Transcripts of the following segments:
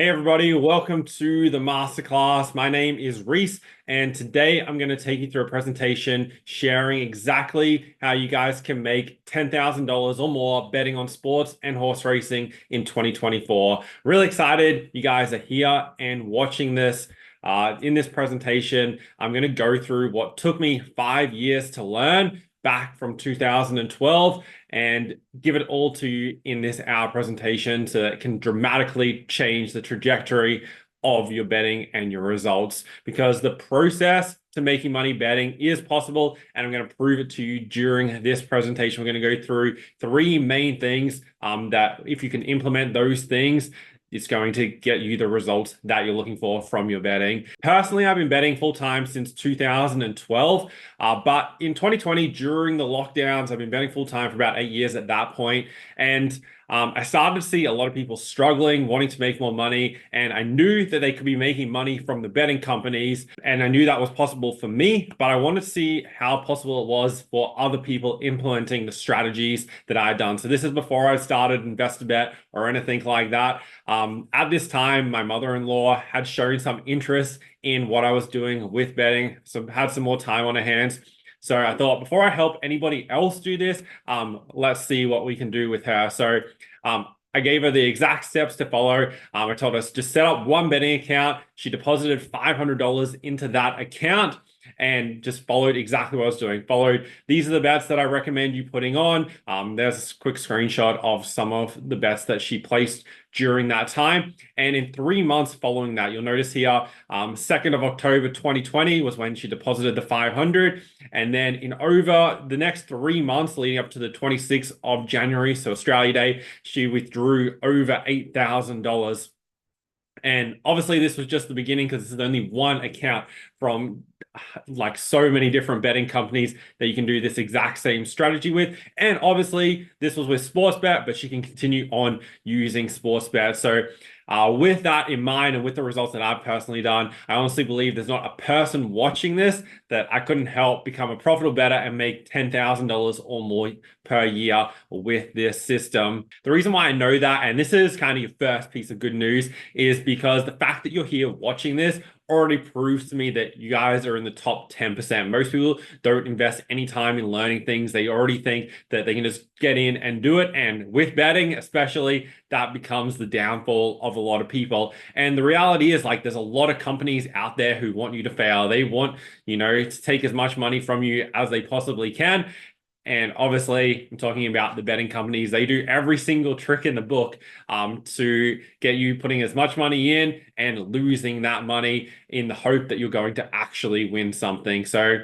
Hey everybody, welcome to the masterclass. My name is Reese, and today I'm going to take you through a presentation sharing exactly how you guys can make $10,000 or more betting on sports and horse racing in 2024. Really excited you guys are here and watching this. In this presentation, I'm going to go through what took me 5 years to learn back from 2012 and give it all to you in this hour presentation so that it can dramatically change the trajectory of your betting and your results, because the process to making money betting is possible, and I'm going to prove it to you during this presentation. We're going to go through three main things that if you can implement those things, it's going to get you the results that you're looking for from your betting. Personally, I've been betting full time since 2012, but in 2020, during the lockdowns, I've been betting full time for about 8 years at that point. And I started to see a lot of people struggling, wanting to make more money, and I knew that they could be making money from the betting companies, and I knew that was possible for me, but I wanted to see how possible it was for other people implementing the strategies that I had done. So this is before I started investor.bet or anything like that. At this time, my mother-in-law had shown some interest in what I was doing with betting, so had some more time on her hands. So I thought, before I help anybody else do this, let's see what we can do with her. So I gave her the exact steps to follow. I told her just set up one betting account. She deposited $500 into that account and just followed exactly what I was doing. Followed, these are the bets that I recommend you putting on. There's a quick screenshot of some of the bets that she placed during that time. And in 3 months following that, you'll notice here, 2nd of October 2020 was when she deposited the 500. And then in over the next 3 months leading up to the 26th of January, so Australia Day, she withdrew over $8,000. And obviously this was just the beginning, because this is only one account from like so many different betting companies that you can do this exact same strategy with. And obviously this was with Sportsbet, but she can continue on using Sportsbet. So with that in mind, and with the results that I've personally done, I honestly believe there's not a person watching this that I couldn't help become a profitable bettor and make $10,000 or more per year with this system. The reason why I know that, and this is kind of your first piece of good news, is because the fact that you're here watching this already proves to me that you guys are in the top 10%. Most people don't invest any time in learning things. They already think that they can just get in and do it. And with betting, especially, that becomes the downfall of a lot of people. And the reality is, like, there's a lot of companies out there who want you to fail. They want, to take as much money from you as they possibly can. And obviously, I'm talking about the betting companies. They do every single trick in the book to get you putting as much money in and losing that money in the hope that you're going to actually win something. So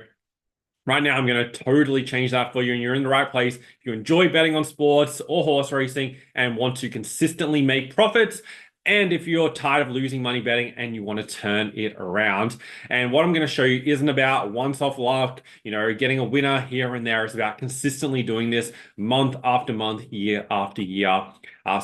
right now, I'm going to totally change that for you, and you're in the right place. If you enjoy betting on sports or horse racing and want to consistently make profits, and if you're tired of losing money betting and you want to turn it around. And what I'm going to show you isn't about once-off luck, getting a winner here and there. It's about consistently doing this month after month, year after year.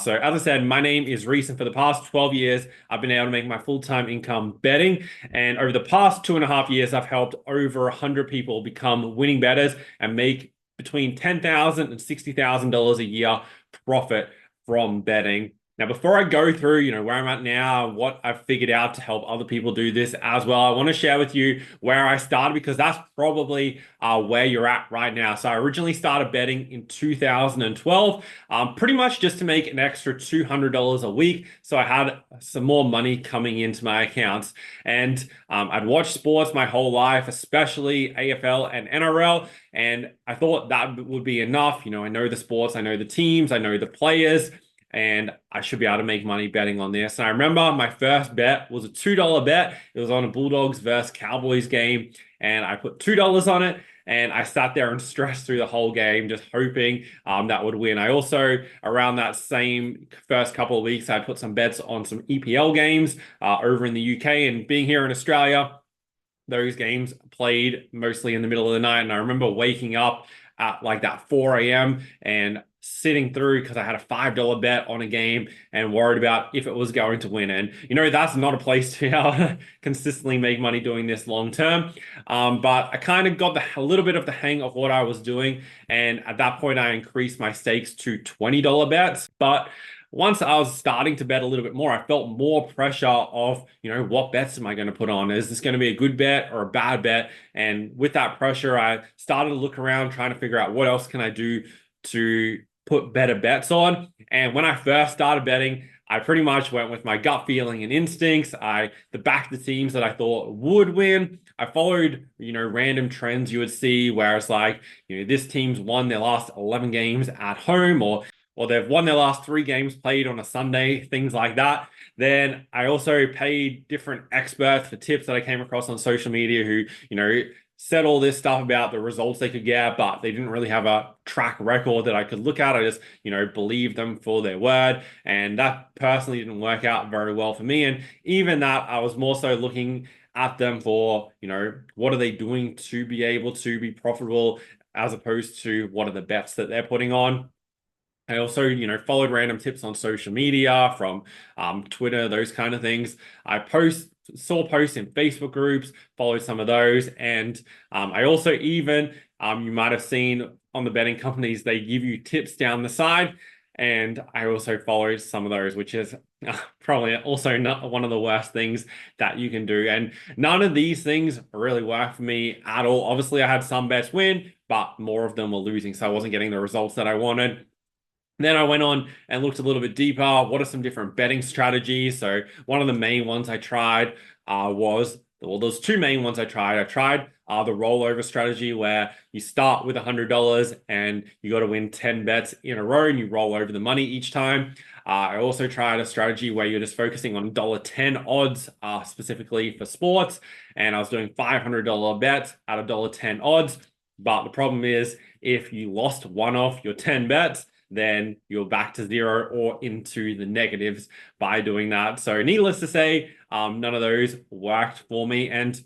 So as I said, my name is Reese, and for the past 12 years, I've been able to make my full-time income betting. And over the past 2.5 years, I've helped over 100 people become winning bettors and make between $10,000 and $60,000 a year profit from betting. Now, before I go through, where I'm at now, what I've figured out to help other people do this as well, I want to share with you where I started, because that's probably where you're at right now. So I originally started betting in 2012, pretty much just to make an extra $200 a week. So I had some more money coming into my accounts. And I'd watched sports my whole life, especially AFL and NRL. And I thought that would be enough. I know the sports, I know the teams, I know the players, and I should be able to make money betting on this. And I remember my first bet was a $2 bet. It was on a Bulldogs versus Cowboys game. And I put $2 on it. And I sat there and stressed through the whole game, just hoping that would win. I also, around that same first couple of weeks, I put some bets on some EPL games over in the UK. And being here in Australia, those games played mostly in the middle of the night. And I remember waking up at like that 4 a.m. and sitting through, because I had a $5 bet on a game and worried about if it was going to win. And, that's not a place to consistently make money doing this long term. But I kind of got a little bit of the hang of what I was doing. And at that point, I increased my stakes to $20 bets. But once I was starting to bet a little bit more, I felt more pressure of, what bets am I going to put on? Is this going to be a good bet or a bad bet? And with that pressure, I started to look around trying to figure out what else can I do to put better bets on. And when I first started betting, I pretty much went with my gut feeling and instincts. The back the teams that I thought would win. I followed, random trends you would see where it's like, this team's won their last 11 games at home, or they've won their last 3 games played on a Sunday, things like that. Then I also paid different experts for tips that I came across on social media who, said all this stuff about the results they could get, but they didn't really have a track record that I could look at. I just, believed them for their word. And that personally didn't work out very well for me. And even that, I was more so looking at them for, what are they doing to be able to be profitable as opposed to what are the bets that they're putting on. I also, followed random tips on social media from Twitter, those kind of things. Saw posts in Facebook groups, followed some of those. And I also even, you might have seen on the betting companies, they give you tips down the side. And I also followed some of those, which is probably also not one of the worst things that you can do. And none of these things really work for me at all. Obviously, I had some bets win, but more of them were losing. So I wasn't getting the results that I wanted. Then I went on and looked a little bit deeper. What are some different betting strategies? So one of the main ones I tried there's 2 main ones I tried. I tried the rollover strategy where you start with $100 and you got to win 10 bets in a row and you roll over the money each time. I also tried a strategy where you're just focusing on $1.10 odds specifically for sports. And I was doing $500 bets at $1.10 odds. But the problem is if you lost one off your 10 bets, then you're back to zero or into the negatives by doing that. So needless to say, none of those worked for me. And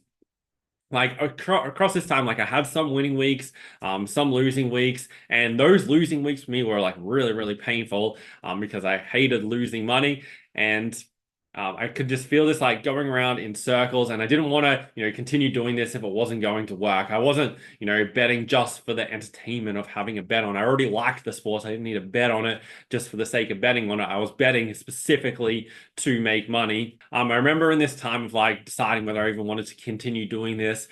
like across this time, like I had some winning weeks, some losing weeks, and those losing weeks for me were like really, really painful because I hated losing money. And I could just feel this like going around in circles, and I didn't want to, continue doing this if it wasn't going to work. I wasn't, betting just for the entertainment of having a bet on. I already liked the sport. I didn't need a bet on it just for the sake of betting on it. I was betting specifically to make money. I remember in this time of like deciding whether I even wanted to continue doing this,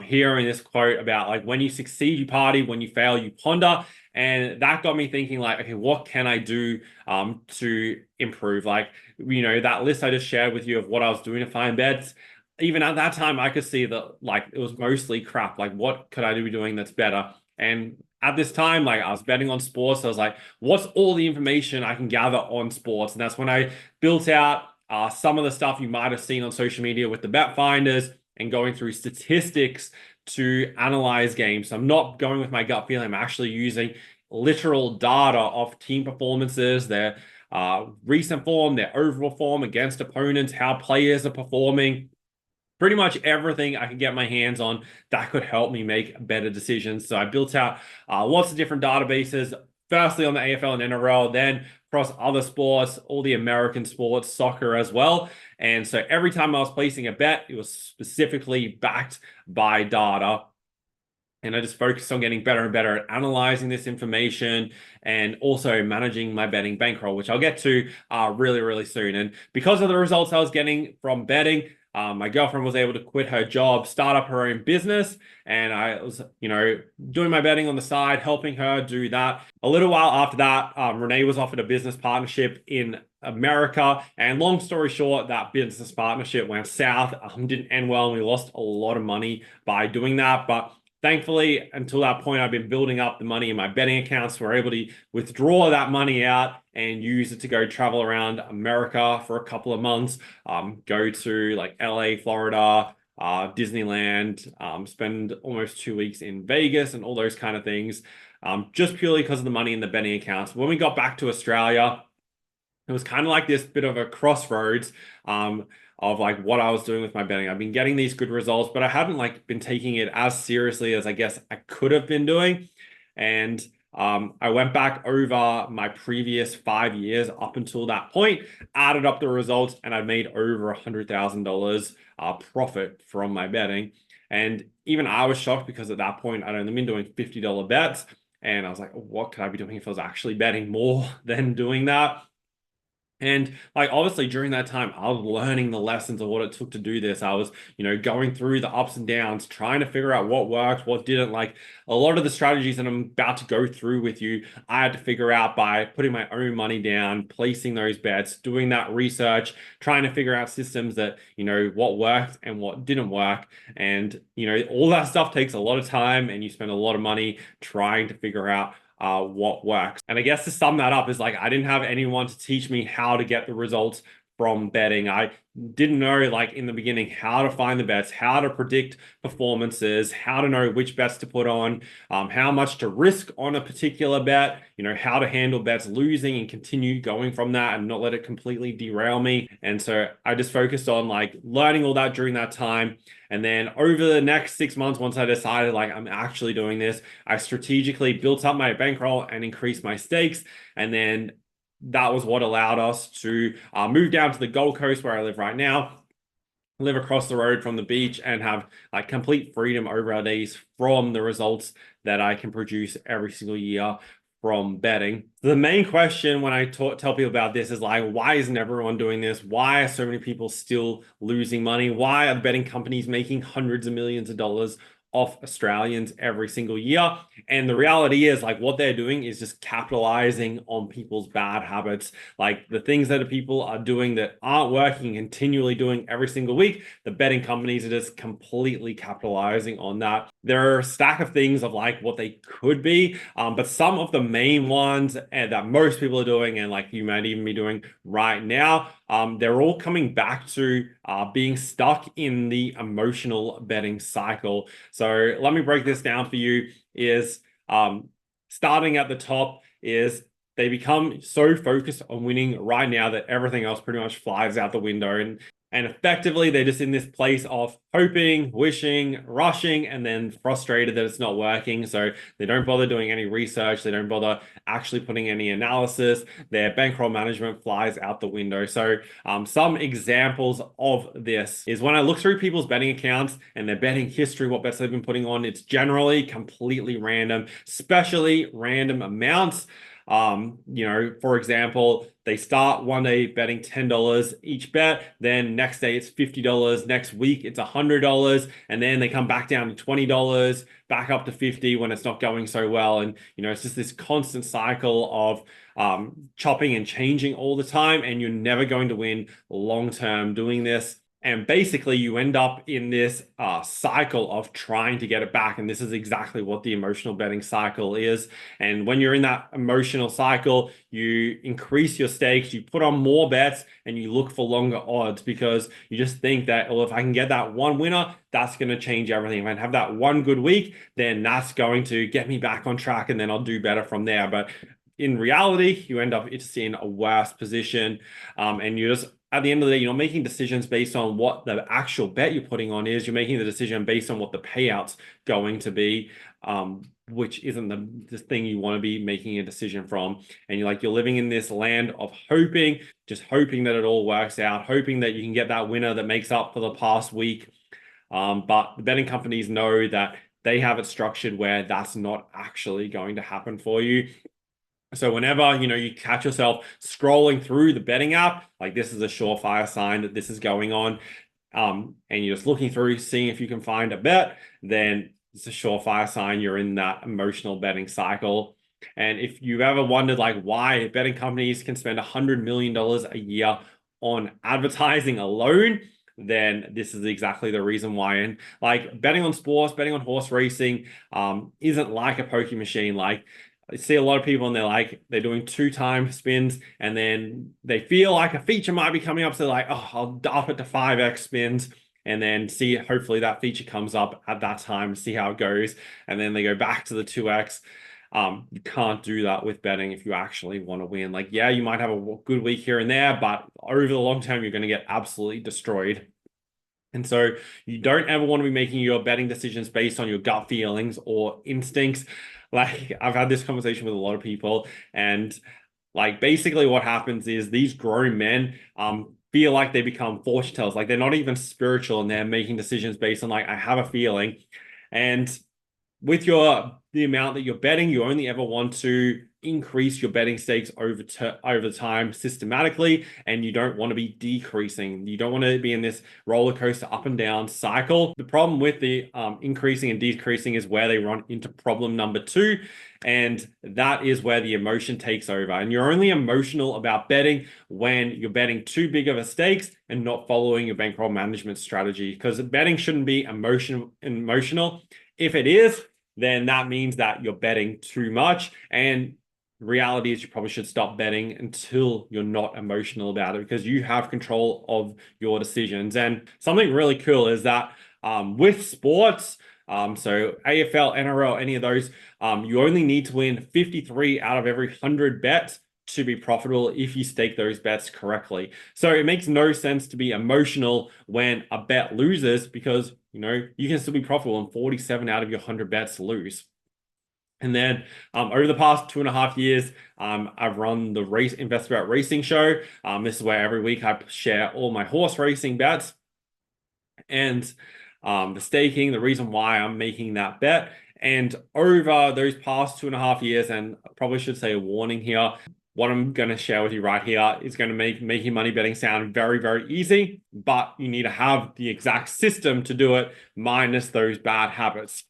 hearing this quote about like when you succeed, you party, when you fail, you ponder. And that got me thinking like, okay, what can I do to improve? Like, that list I just shared with you of what I was doing to find bets. Even at that time, I could see that like it was mostly crap. Like, what could I be doing that's better? And at this time, like I was betting on sports. So I was like, what's all the information I can gather on sports? And that's when I built out some of the stuff you might have seen on social media with the bet finders and going through statistics to analyze games. So I'm not going with my gut feeling. I'm actually using literal data of team performances, their recent form, their overall form against opponents, how players are performing, pretty much everything I could get my hands on that could help me make better decisions. So I built out lots of different databases, firstly on the AFL and NRL, then across other sports, all the American sports, soccer as well. And so every time I was placing a bet, it was specifically backed by data. And I just focused on getting better and better at analyzing this information and also managing my betting bankroll, which I'll get to really, really soon. And because of the results I was getting from betting, my girlfriend was able to quit her job, start up her own business, and I was, doing my betting on the side, helping her do that. A little while after that, Renee was offered a business partnership in America, and long story short, that business partnership went south, didn't end well, and we lost a lot of money by doing that. But thankfully, until that point, I've been building up the money in my betting accounts. So we're able to withdraw that money out and use it to go travel around America for a couple of months, go to like LA, Florida, Disneyland, spend almost 2 weeks in Vegas and all those kind of things, just purely because of the money in the betting accounts. When we got back to Australia, it was kind of like this bit of a crossroads of like what I was doing with my betting. I've been getting these good results, but I haven't like been taking it as seriously as I guess I could have been doing. And I went back over my previous 5 years up until that point, added up the results, and I made over $100,000 profit from my betting. And even I was shocked because at that point I'd only been doing $50 bets. And I was like, what could I be doing if I was actually betting more than doing that? And like obviously during that time, I was learning the lessons of what it took to do this. I was, going through the ups and downs, trying to figure out what worked, what didn't. Like a lot of the strategies that I'm about to go through with you, I had to figure out by putting my own money down, placing those bets, doing that research, trying to figure out systems that, what worked and what didn't work. And, all that stuff takes a lot of time and you spend a lot of money trying to figure out what works. And I guess to sum that up is like I didn't have anyone to teach me how to get the results from betting. I didn't know like in the beginning how to find the bets, how to predict performances, how to know which bets to put on, how much to risk on a particular bet, how to handle bets losing and continue going from that and not let it completely derail me. And so I just focused on like learning all that during that time. And then over the next 6 months, once I decided like I'm actually doing this, I strategically built up my bankroll and increased my stakes. And then that was what allowed us to move down to the Gold Coast where I live right now, live across the road from the beach, and have like complete freedom over our days from the results that I can produce every single year from betting. The main question when I tell people about this is like, why isn't everyone doing this? Why are so many people still losing money? Why are the betting companies making hundreds of millions of dollars off Australians every single year? And the reality is like what they're doing is just capitalizing on people's bad habits. Like the things that people are doing that aren't working, continually doing every single week, the betting companies are just completely capitalizing on that. There are a stack of things of like what they could be, but some of the main ones that most people are doing, and like you might even be doing right now, they're all coming back to being stuck in the emotional betting cycle. So let me break this down for you. Is starting at the top is they become so focused on winning right now that everything else pretty much flies out the window. And effectively, they're just in this place of hoping, wishing, rushing, and then frustrated that it's not working. So they don't bother doing any research. They don't bother actually putting any analysis. Their bankroll management flies out the window. So some examples of this is when I look through people's betting accounts and their betting history, what bets they've been putting on, it's generally completely random, especially random amounts. For example, they start one day betting $10 each bet, then next day it's $50, next week it's $100, and then they come back down to $20, back up to 50 when it's not going so well. And it's just this constant cycle of chopping and changing all the time, and you're never going to win long term doing this. And basically, you end up in this cycle of trying to get it back. And this is exactly what the emotional betting cycle is. And when you're in that emotional cycle, you increase your stakes, you put on more bets, and you look for longer odds because you just think that, well, if I can get that one winner, that's going to change everything. If I have that one good week, then that's going to get me back on track, and then I'll do better from there. But in reality, you end up just in a worse position, and you just at the end of the day, you're not making decisions based on what the actual bet you're putting on is. You're making the decision based on what the payout's going to be, which isn't the thing you want to be making a decision from. And you're living in this land of hoping, just hoping that it all works out, hoping that you can get that winner that makes up for the past week. But the betting companies know that they have it structured where that's not actually going to happen for you. So whenever, you catch yourself scrolling through the betting app, like this is a surefire sign that this is going on, and you're just looking through, seeing if you can find a bet, then it's a surefire sign you're in that emotional betting cycle. And if you've ever wondered like why betting companies can spend $100 million a year on advertising alone, then this is exactly the reason why. And like betting on sports, betting on horse racing, isn't like a poker machine. Like I see a lot of people and they're doing 2-time spins and then they feel like a feature might be coming up. So they're like, oh, I'll up it to 5x spins and then see, hopefully that feature comes up at that time, see how it goes. And then they go back to the 2x. You can't do that with betting if you actually want to win. Like, yeah, you might have a good week here and there, but over the long term, you're going to get absolutely destroyed. And so you don't ever want to be making your betting decisions based on your gut feelings or instincts. Like I've had this conversation with a lot of people, and like basically what happens is these grown men feel like they become fortune tellers. Like they're not even spiritual and they're making decisions based on like, I have a feeling. And with the amount that you're betting, you only ever want to increase your betting stakes over time systematically, and you don't want to be decreasing. You don't want to be in this roller coaster up and down cycle. The problem with the increasing and decreasing is where they run into problem number 2, and that is where the emotion takes over. And you're only emotional about betting when you're betting too big of a stakes and not following your bankroll management strategy, because betting shouldn't be emotional. If it is, then that means that you're betting too much. And the reality is you probably should stop betting until you're not emotional about it, because you have control of your decisions. And something really cool is that with sports, so AFL, NRL, any of those, you only need to win 53 out of every 100 bets to be profitable if you stake those bets correctly. So it makes no sense to be emotional when a bet loses, because you can still be profitable and 47 out of your 100 bets lose. And then over the past 2.5 years, I've run the Investor.bet racing show. This is where every week I share all my horse racing bets and the staking, the reason why I'm making that bet. And over those past 2.5 years, and I probably should say a warning here, what I'm going to share with you right here is going to make making money betting sound very, very easy, but you need to have the exact system to do it, minus those bad habits.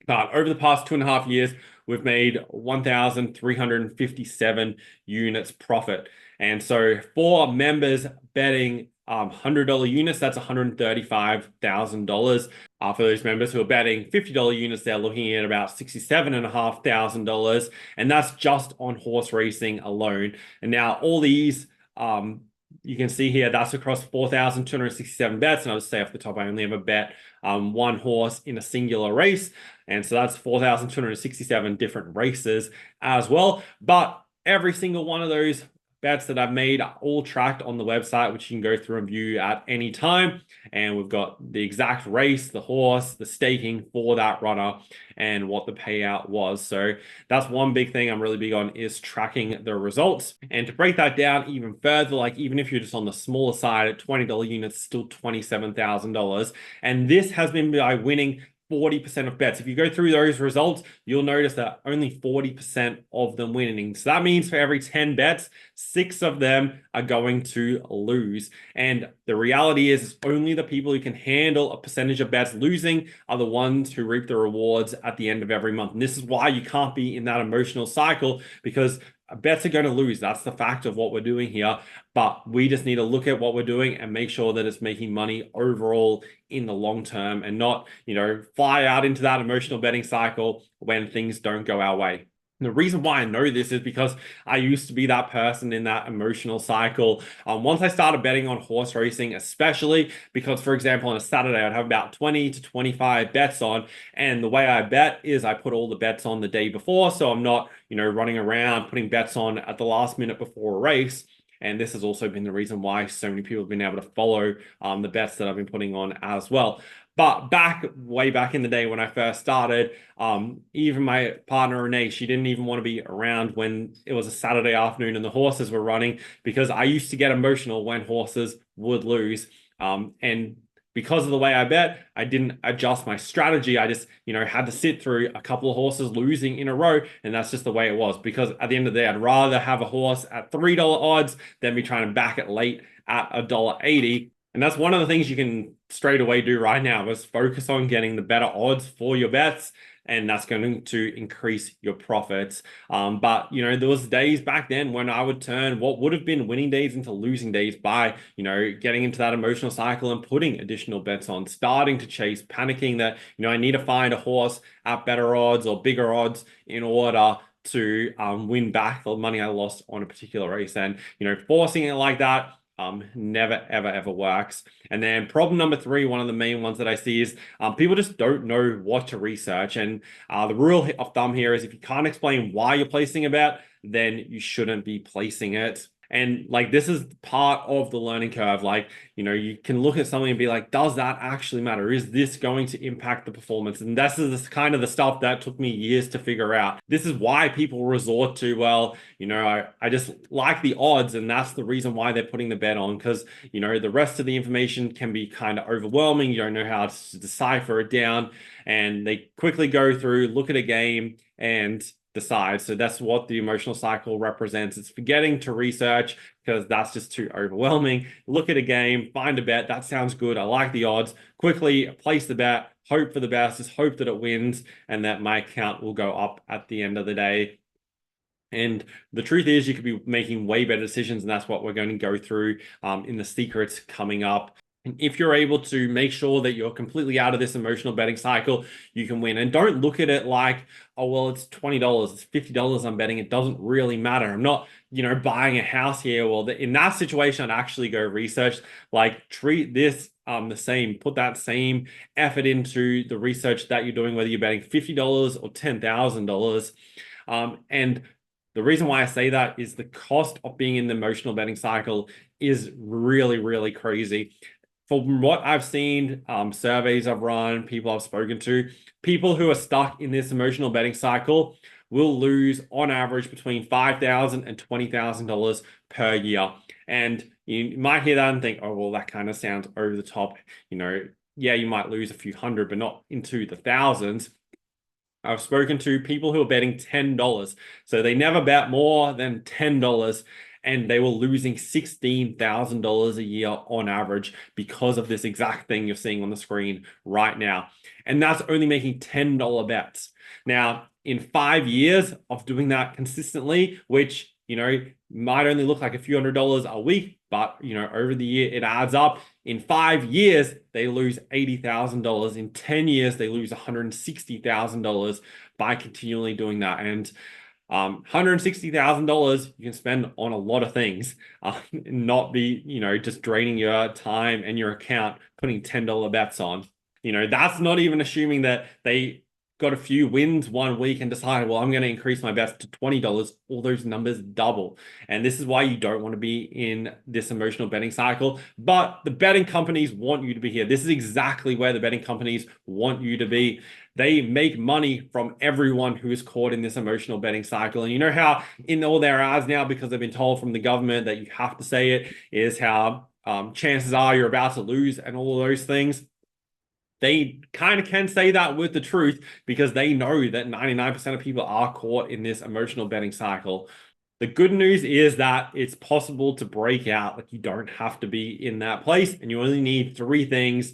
But over the past 2.5 years, we've made 1,357 units profit. And so for members betting $100 units, that's $135,000. For those members who are betting $50 units, they're looking at about $67,500. And that's just on horse racing alone. And now all these, you can see here, that's across 4,267 bets. And I'll just say off the top, I only ever bet one horse in a singular race. And so that's 4,267 different races as well. But every single one of those bets that I've made are all tracked on the website, which you can go through and view at any time. And we've got the exact race, the horse, the staking for that runner, and what the payout was. So that's one big thing I'm really big on, is tracking the results. And to break that down even further, like even if you're just on the smaller side at $20 units, still $27,000. And this has been by winning 40% of bets. If you go through those results, you'll notice that only 40% of them winning. So that means for every 10 bets, 6 of them are going to lose. And the reality is only the people who can handle a percentage of bets losing are the ones who reap the rewards at the end of every month. And this is why you can't be in that emotional cycle, because bets are going to lose. That's the fact of what we're doing here. But we just need to look at what we're doing and make sure that it's making money overall in the long term, and not, fly out into that emotional betting cycle when things don't go our way. And the reason why I know this is because I used to be that person in that emotional cycle. Once I started betting on horse racing, especially because, for example, on a Saturday, I'd have about 20 to 25 bets on. And the way I bet is I put all the bets on the day before. So I'm not, running around putting bets on at the last minute before a race. And this has also been the reason why so many people have been able to follow the bets that I've been putting on as well. But way back in the day when I first started, even my partner Renee, she didn't even want to be around when it was a Saturday afternoon and the horses were running, because I used to get emotional when horses would lose. And because of the way I bet, I didn't adjust my strategy. I just, had to sit through a couple of horses losing in a row. And that's just the way it was, because at the end of the day, I'd rather have a horse at $3 odds than be trying to back it late at $1.80. And that's one of the things you can straight away do right now, is focus on getting the better odds for your bets. And that's going to increase your profits. But, there was days back then when I would turn what would have been winning days into losing days by, getting into that emotional cycle and putting additional bets on, starting to chase, panicking that, I need to find a horse at better odds or bigger odds in order to win back the money I lost on a particular race. And, forcing it like that never, ever, ever works. And then problem number 3, one of the main ones that I see is people just don't know what to research. And the rule of thumb here is if you can't explain why you're placing a bet, then you shouldn't be placing it. And like, this is part of the learning curve. Like, you can look at something and be like, does that actually matter? Is this going to impact the performance? And this is kind of the stuff that took me years to figure out. This is why people resort to, well, I just like the odds, and that's the reason why they're putting the bet on, because, the rest of the information can be kind of overwhelming. You don't know how to decipher it down, and they quickly go through, look at a game, and decide. So that's what the emotional cycle represents. It's forgetting to research because that's just too overwhelming. Look at a game, find a bet. That sounds good. I like the odds. Quickly place the bet, hope for the best, just hope that it wins and that my account will go up at the end of the day. And the truth is, you could be making way better decisions, and that's what we're going to go through in the secrets coming up. And if you're able to make sure that you're completely out of this emotional betting cycle, you can win. And don't look at it like, oh, well, it's $20, it's $50 I'm betting. It doesn't really matter. I'm not, buying a house here. Well, in that situation, I'd actually go research, like treat this the same, put that same effort into the research that you're doing, whether you're betting $50 or $10,000. And the reason why I say that is the cost of being in the emotional betting cycle is really, really crazy. From what I've seen, surveys I've run, people I've spoken to, people who are stuck in this emotional betting cycle will lose on average between $5,000 and $20,000 per year. And you might hear that and think, oh, well, that kind of sounds over the top. Yeah, you might lose a few hundred, but not into the thousands. I've spoken to people who are betting $10. So they never bet more than $10, and they were losing $16,000 a year on average because of this exact thing you're seeing on the screen right now. And that's only making $10 bets. Now, in 5 years of doing that consistently, which, might only look like a few $100s a week, but, over the year, it adds up. In 5 years, they lose $80,000. In 10 years, they lose $160,000 by continually doing that. And $160,000 you can spend on a lot of things, not be, just draining your time and your account, putting $10 bets on. That's not even assuming that they got a few wins one week and decided, well, I'm going to increase my bets to $20. All those numbers double. And this is why you don't want to be in this emotional betting cycle. But the betting companies want you to be here. This is exactly where the betting companies want you to be. They make money from everyone who is caught in this emotional betting cycle. And you know how in all their ads now, because they've been told from the government that you have to say it, is how chances are you're about to lose and all of those things. They kind of can say that with the truth because they know that 99% of people are caught in this emotional betting cycle. The good news is that it's possible to break out. Like, you don't have to be in that place, and you only need 3 things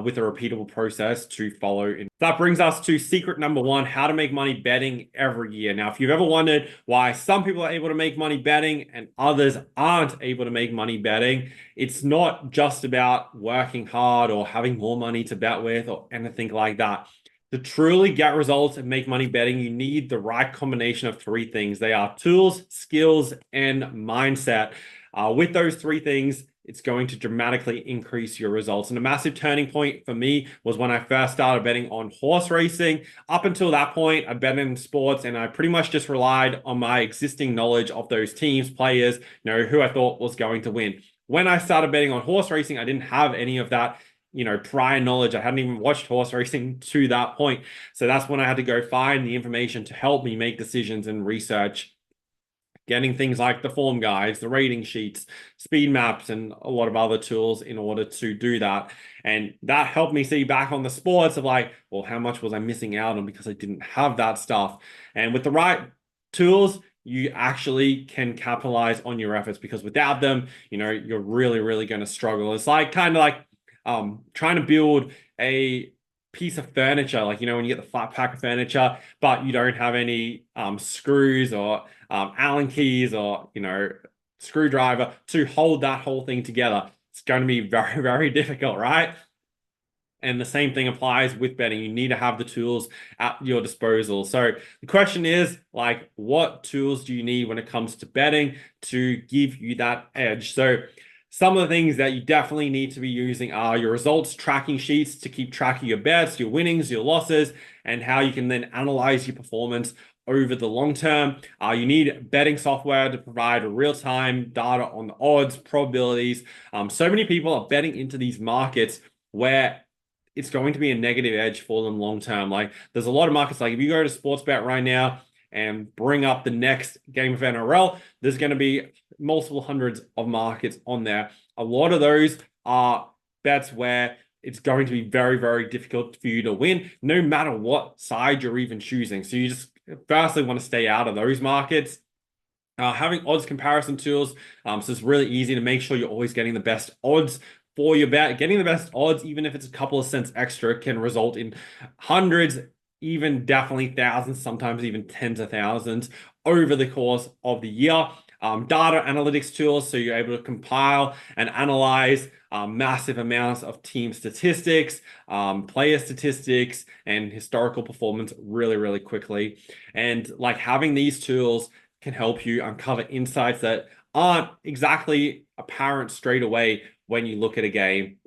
with a repeatable process to follow. That brings us to secret number 1, how to make money betting every year. Now, if you've ever wondered why some people are able to make money betting and others aren't able to make money betting, it's not just about working hard or having more money to bet with or anything like that. To truly get results and make money betting, you need the right combination of 3 things. They are tools, skills, and mindset. With those 3 things, it's going to dramatically increase your results. And a massive turning point for me was when I first started betting on horse racing. Up until that point, I bet in sports, and I pretty much just relied on my existing knowledge of those teams, players, who I thought was going to win. When I started betting on horse racing, I didn't have any of that prior knowledge. I hadn't even watched horse racing to that point. So that's when I had to go find the information to help me make decisions and research, getting things like the form guides, the rating sheets, speed maps, and a lot of other tools in order to do that. And that helped me see back on the sports of like, well, how much was I missing out on because I didn't have that stuff? And with the right tools, you actually can capitalize on your efforts, because without them, you're really, really going to struggle. It's like kind of like trying to build a piece of furniture, like, when you get the flat pack of furniture, but you don't have any screws or Allen keys or, screwdriver to hold that whole thing together. It's going to be very, very difficult, right? And the same thing applies with betting. You need to have the tools at your disposal. So the question is, like, what tools do you need when it comes to betting to give you that edge? So some of the things that you definitely need to be using are your results tracking sheets to keep track of your bets, your winnings, your losses, and how you can then analyze your performance over the long term. You need betting software to provide real-time data on the odds, probabilities. So many people are betting into these markets where it's going to be a negative edge for them long term. Like there's a lot of markets, like if you go to Sportsbet right now and bring up the next game of NRL, there's going to be multiple hundreds of markets on there. A lot of those are bets where it's going to be very, very difficult for you to win, no matter what side you're even choosing. So you just firstly want to stay out of those markets. Having odds comparison tools, so it's really easy to make sure you're always getting the best odds for your bet. Getting the best odds, even if it's a couple of cents extra, can result in hundreds, even definitely thousands, sometimes even tens of thousands over the course of the year. Data analytics tools, so you're able to compile and analyze massive amounts of team statistics, player statistics, and historical performance really, really quickly. And like having these tools can help you uncover insights that aren't exactly apparent straight away when you look at a game.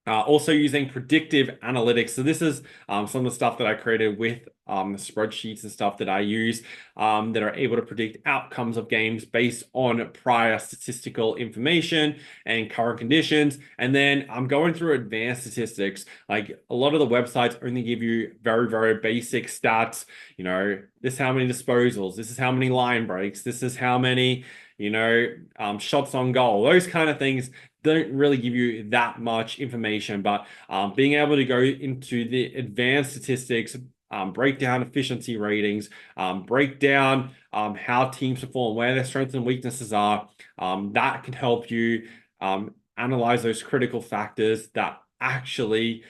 Also using predictive analytics. So this is some of the stuff that I created with the spreadsheets and stuff that I use that are able to predict outcomes of games based on prior statistical information and current conditions. And then I'm going through advanced statistics. Like a lot of the websites only give you very, very basic stats. You know, this is how many disposals, this is how many line breaks, this is how many, shots on goal, those kind of things don't really give you that much information, but being able to go into the advanced statistics, break down efficiency ratings, break down how teams perform, where their strengths and weaknesses are, that can help you analyze those critical factors that actually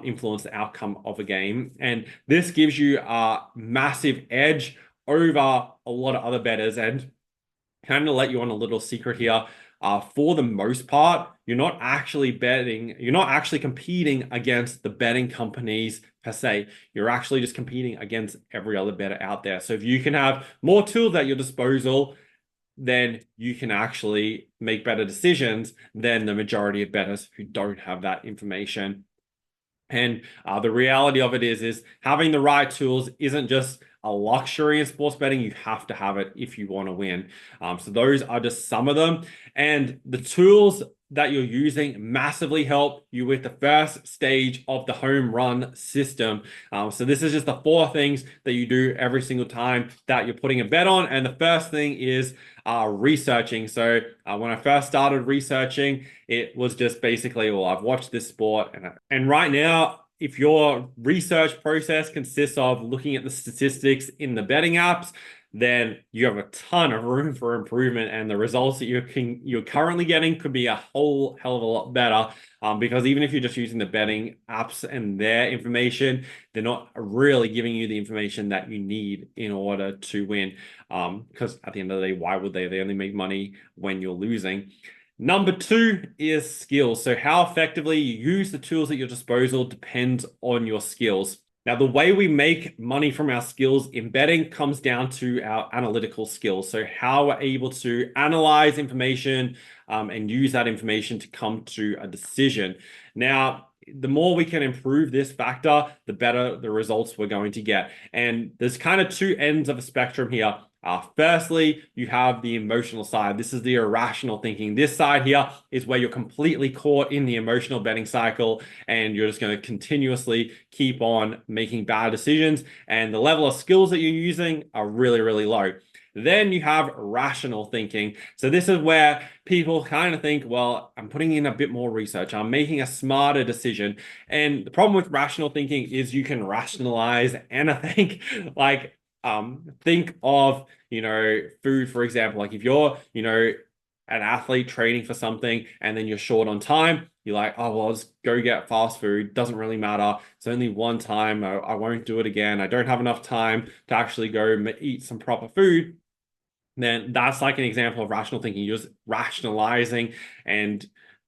influence the outcome of a game. And this gives you a massive edge over a lot of other bettors. And kind of let you on a little secret here. For the most part, you're not actually competing against the betting companies per se. You're actually just competing against every other bettor out there. So if you can have more tools at your disposal, then you can actually make better decisions than the majority of bettors who don't have that information. And the reality of it is having the right tools isn't just a luxury in sports betting. You have to have it if you want to win. So those are just some of them. And the tools that you're using massively help you with the first stage of the home run system. So this is just the 4 things that you do every single time that you're putting a bet on. And the first thing is researching. So when I first started researching, it was just basically, well, I've watched this sport, and right now, if your research process consists of looking at the statistics in the betting apps, then you have a ton of room for improvement, and the results that you're currently getting could be a whole hell of a lot better. Because even if you're just using the betting apps and their information, they're not really giving you the information that you need in order to win. Because at the end of the day, why would they? They only make money when you're losing. Number 2 is skills. So how effectively you use the tools at your disposal depends on your skills. Now, the way we make money from our skills in betting comes down to our analytical skills. So how we're able to analyze information and use that information to come to a decision. Now, the more we can improve this factor, the better the results we're going to get. And there's kind of 2 ends of a spectrum here. Firstly, you have the emotional side. This is the irrational thinking. This side here is where you're completely caught in the emotional betting cycle and you're just going to continuously keep on making bad decisions. And the level of skills that you're using are really, really low. Then you have rational thinking. So this is where people kind of think, well, I'm putting in a bit more research. I'm making a smarter decision. And the problem with rational thinking is you can rationalize anything. Like, think of, food, for example. Like if you're, an athlete training for something and then you're short on time, you're like, oh, well, I'll just go get fast food. Doesn't really matter. It's only one time. I won't do it again. I don't have enough time to actually go eat some proper food. Then that's like an example of rational thinking. You're just rationalizing and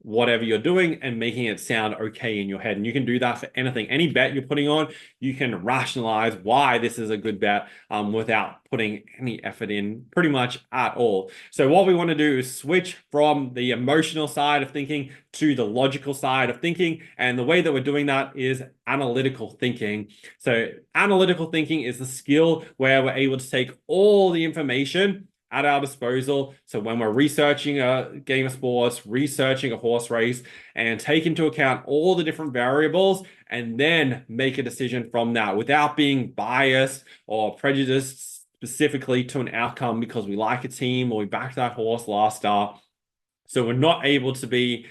whatever you're doing and making it sound okay in your head. And you can do that for anything. Any bet you're putting on, you can rationalize why this is a good bet without putting any effort in pretty much at all. So what we want to do is switch from the emotional side of thinking to the logical side of thinking. And the way that we're doing that is analytical thinking. So analytical thinking is the skill where we're able to take all the information at our disposal. So when we're researching a game of sports, researching a horse race, and take into account all the different variables and then make a decision from that without being biased or prejudiced specifically to an outcome because we like a team or we backed that horse last start. So we're not able to be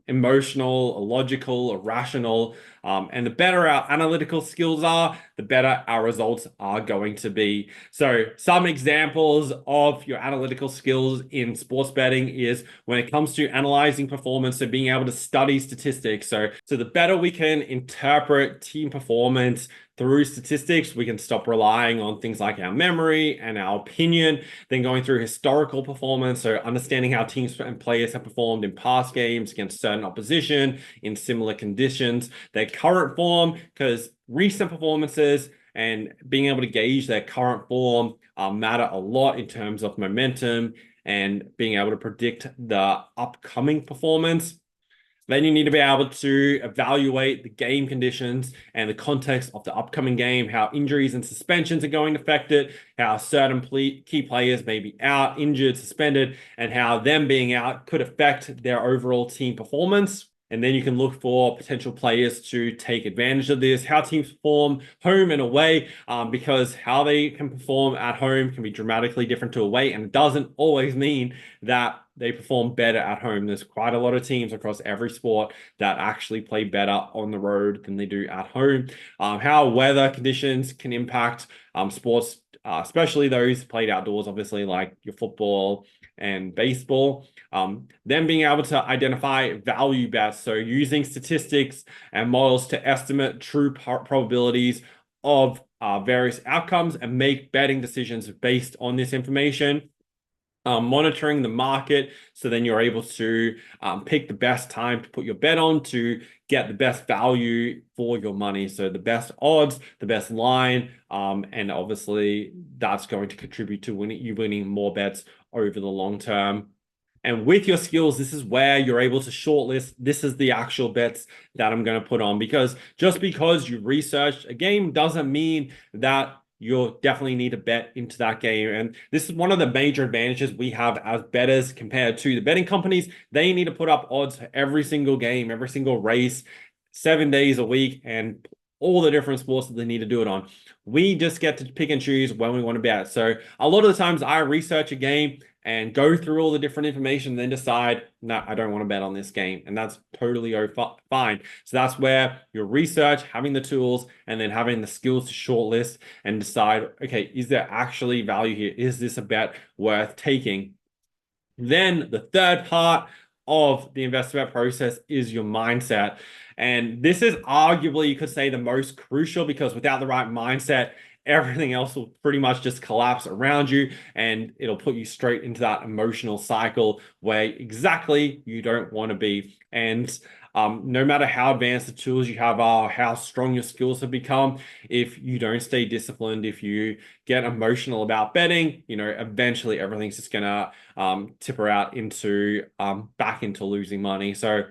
emotional, or logical, or rational. And the better our analytical skills are, the better our results are going to be. So some examples of your analytical skills in sports betting is when it comes to analyzing performance, so being able to study statistics. So the better we can interpret team performance through statistics, we can stop relying on things like our memory and our opinion, then going through historical performance, so understanding how teams and players have performed in past games against certain opposition in similar conditions, their current form, because recent performances and being able to gauge their current form matter a lot in terms of momentum and being able to predict the upcoming performance. Then you need to be able to evaluate the game conditions and the context of the upcoming game, how injuries and suspensions are going to affect it, how certain key players may be out, injured, suspended, and how them being out could affect their overall team performance. And then you can look for potential players to take advantage of this, how teams perform home and away, because how they can perform at home can be dramatically different to away. And it doesn't always mean that they perform better at home. There's quite a lot of teams across every sport that actually play better on the road than they do at home. How weather conditions can impact sports, especially those played outdoors, obviously, like your football and baseball. Then being able to identify value bets, so using statistics and models to estimate true probabilities of various outcomes and make betting decisions based on this information. Monitoring the market, so then you're able to pick the best time to put your bet on to get the best value for your money. So the best odds, the best line, and obviously that's going to contribute to you winning more bets over the long term. And with your skills, this is where you're able to shortlist. This is the actual bets that I'm going to put on, because just because you researched a game doesn't mean that you'll definitely need to bet into that game. And this is one of the major advantages we have as bettors compared to the betting companies. They need to put up odds for every single game, every single race, 7 days a week, and all the different sports that they need to do it on. We just get to pick and choose when we want to bet. So a lot of the times I research a game and go through all the different information, then decide, no, I don't want to bet on this game. And that's totally fine. So that's where your research, having the tools, and then having the skills to shortlist and decide, okay, is there actually value here? Is this a bet worth taking? Then the third part of the investor bet process is your mindset. And this is arguably, you could say, the most crucial, because without the right mindset, everything else will pretty much just collapse around you, and it'll put you straight into that emotional cycle where exactly you don't want to be. And no matter how advanced the tools you have are, how strong your skills have become, if you don't stay disciplined, if you get emotional about betting, eventually everything's just gonna tipper out into back into losing money. So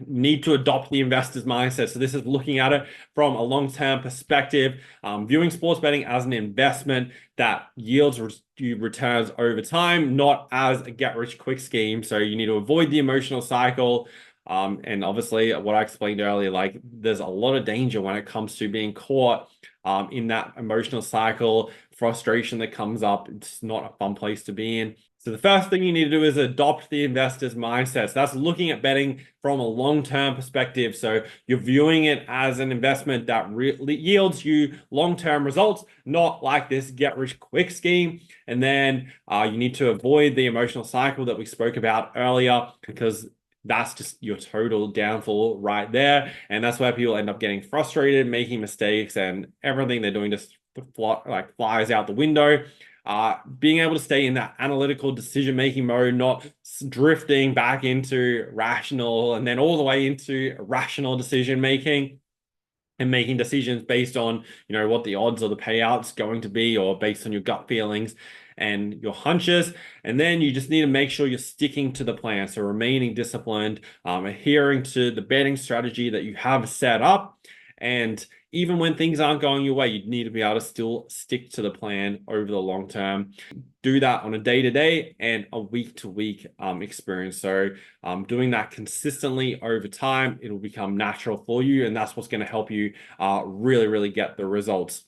need to adopt the investor's mindset. So this is looking at it from a long-term perspective, viewing sports betting as an investment that yields returns over time, not as a get-rich-quick scheme. So you need to avoid the emotional cycle. And obviously, what I explained earlier, like there's a lot of danger when it comes to being caught in that emotional cycle, frustration that comes up. It's not a fun place to be in. So the first thing you need to do is adopt the investor's mindset. So that's looking at betting from a long-term perspective. So you're viewing it as an investment that yields you long-term results, not like this get-rich-quick scheme. And then you need to avoid the emotional cycle that we spoke about earlier, because that's just your total downfall right there. And that's where people end up getting frustrated, making mistakes, and everything they're doing just flies out the window. being able to stay in that analytical decision-making mode, not drifting back into rational and then all the way into rational decision-making, and making decisions based on, what the odds or the payouts going to be, or based on your gut feelings and your hunches. And then you just need to make sure you're sticking to the plan. So remaining disciplined, adhering to the betting strategy that you have set up. And even when things aren't going your way, you need to be able to still stick to the plan over the long term. Do that on a day-to-day and a week-to-week experience. So doing that consistently over time, it'll become natural for you, and that's what's going to help you really, really get the results.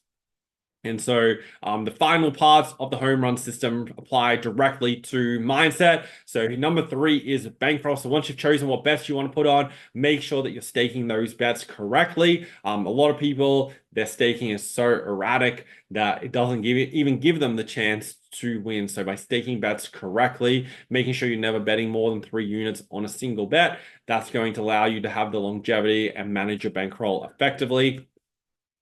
And so the final parts of the home run system apply directly to mindset. So number 3 is bankroll. So once you've chosen what bets you want to put on, make sure that you're staking those bets correctly. A lot of people, their staking is so erratic that it doesn't even give them the chance to win. So by staking bets correctly, making sure you're never betting more than 3 units on a single bet, that's going to allow you to have the longevity and manage your bankroll effectively.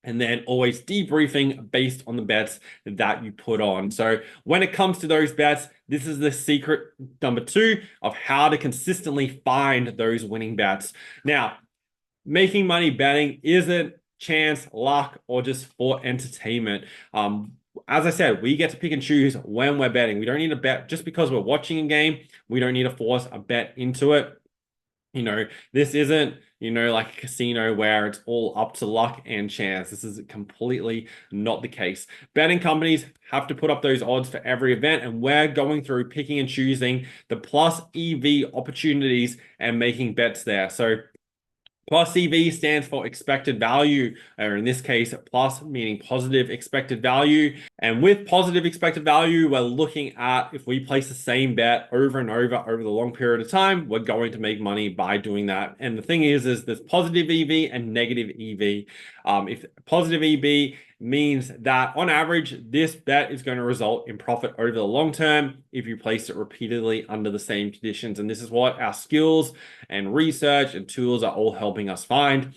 And then always debriefing based on the bets that you put on. So when it comes to those bets, this is the secret number 2 of how to consistently find those winning bets. Now, making money betting isn't chance, luck, or just for entertainment. As I said, we get to pick and choose when we're betting. We don't need to bet just because we're watching a game. We don't need to force a bet into it. This isn't, like a casino where it's all up to luck and chance. This is completely not the case. Betting companies have to put up those odds for every event, and we're going through picking and choosing the plus EV opportunities and making bets there. So plus EV stands for expected value, or in this case, plus meaning positive expected value. And with positive expected value, we're looking at if we place the same bet over and over the long period of time, we're going to make money by doing that. And the thing is there's positive EV and negative EV. If positive EV means that on average, this bet is going to result in profit over the long term if you place it repeatedly under the same conditions. And this is what our skills and research and tools are all helping us find.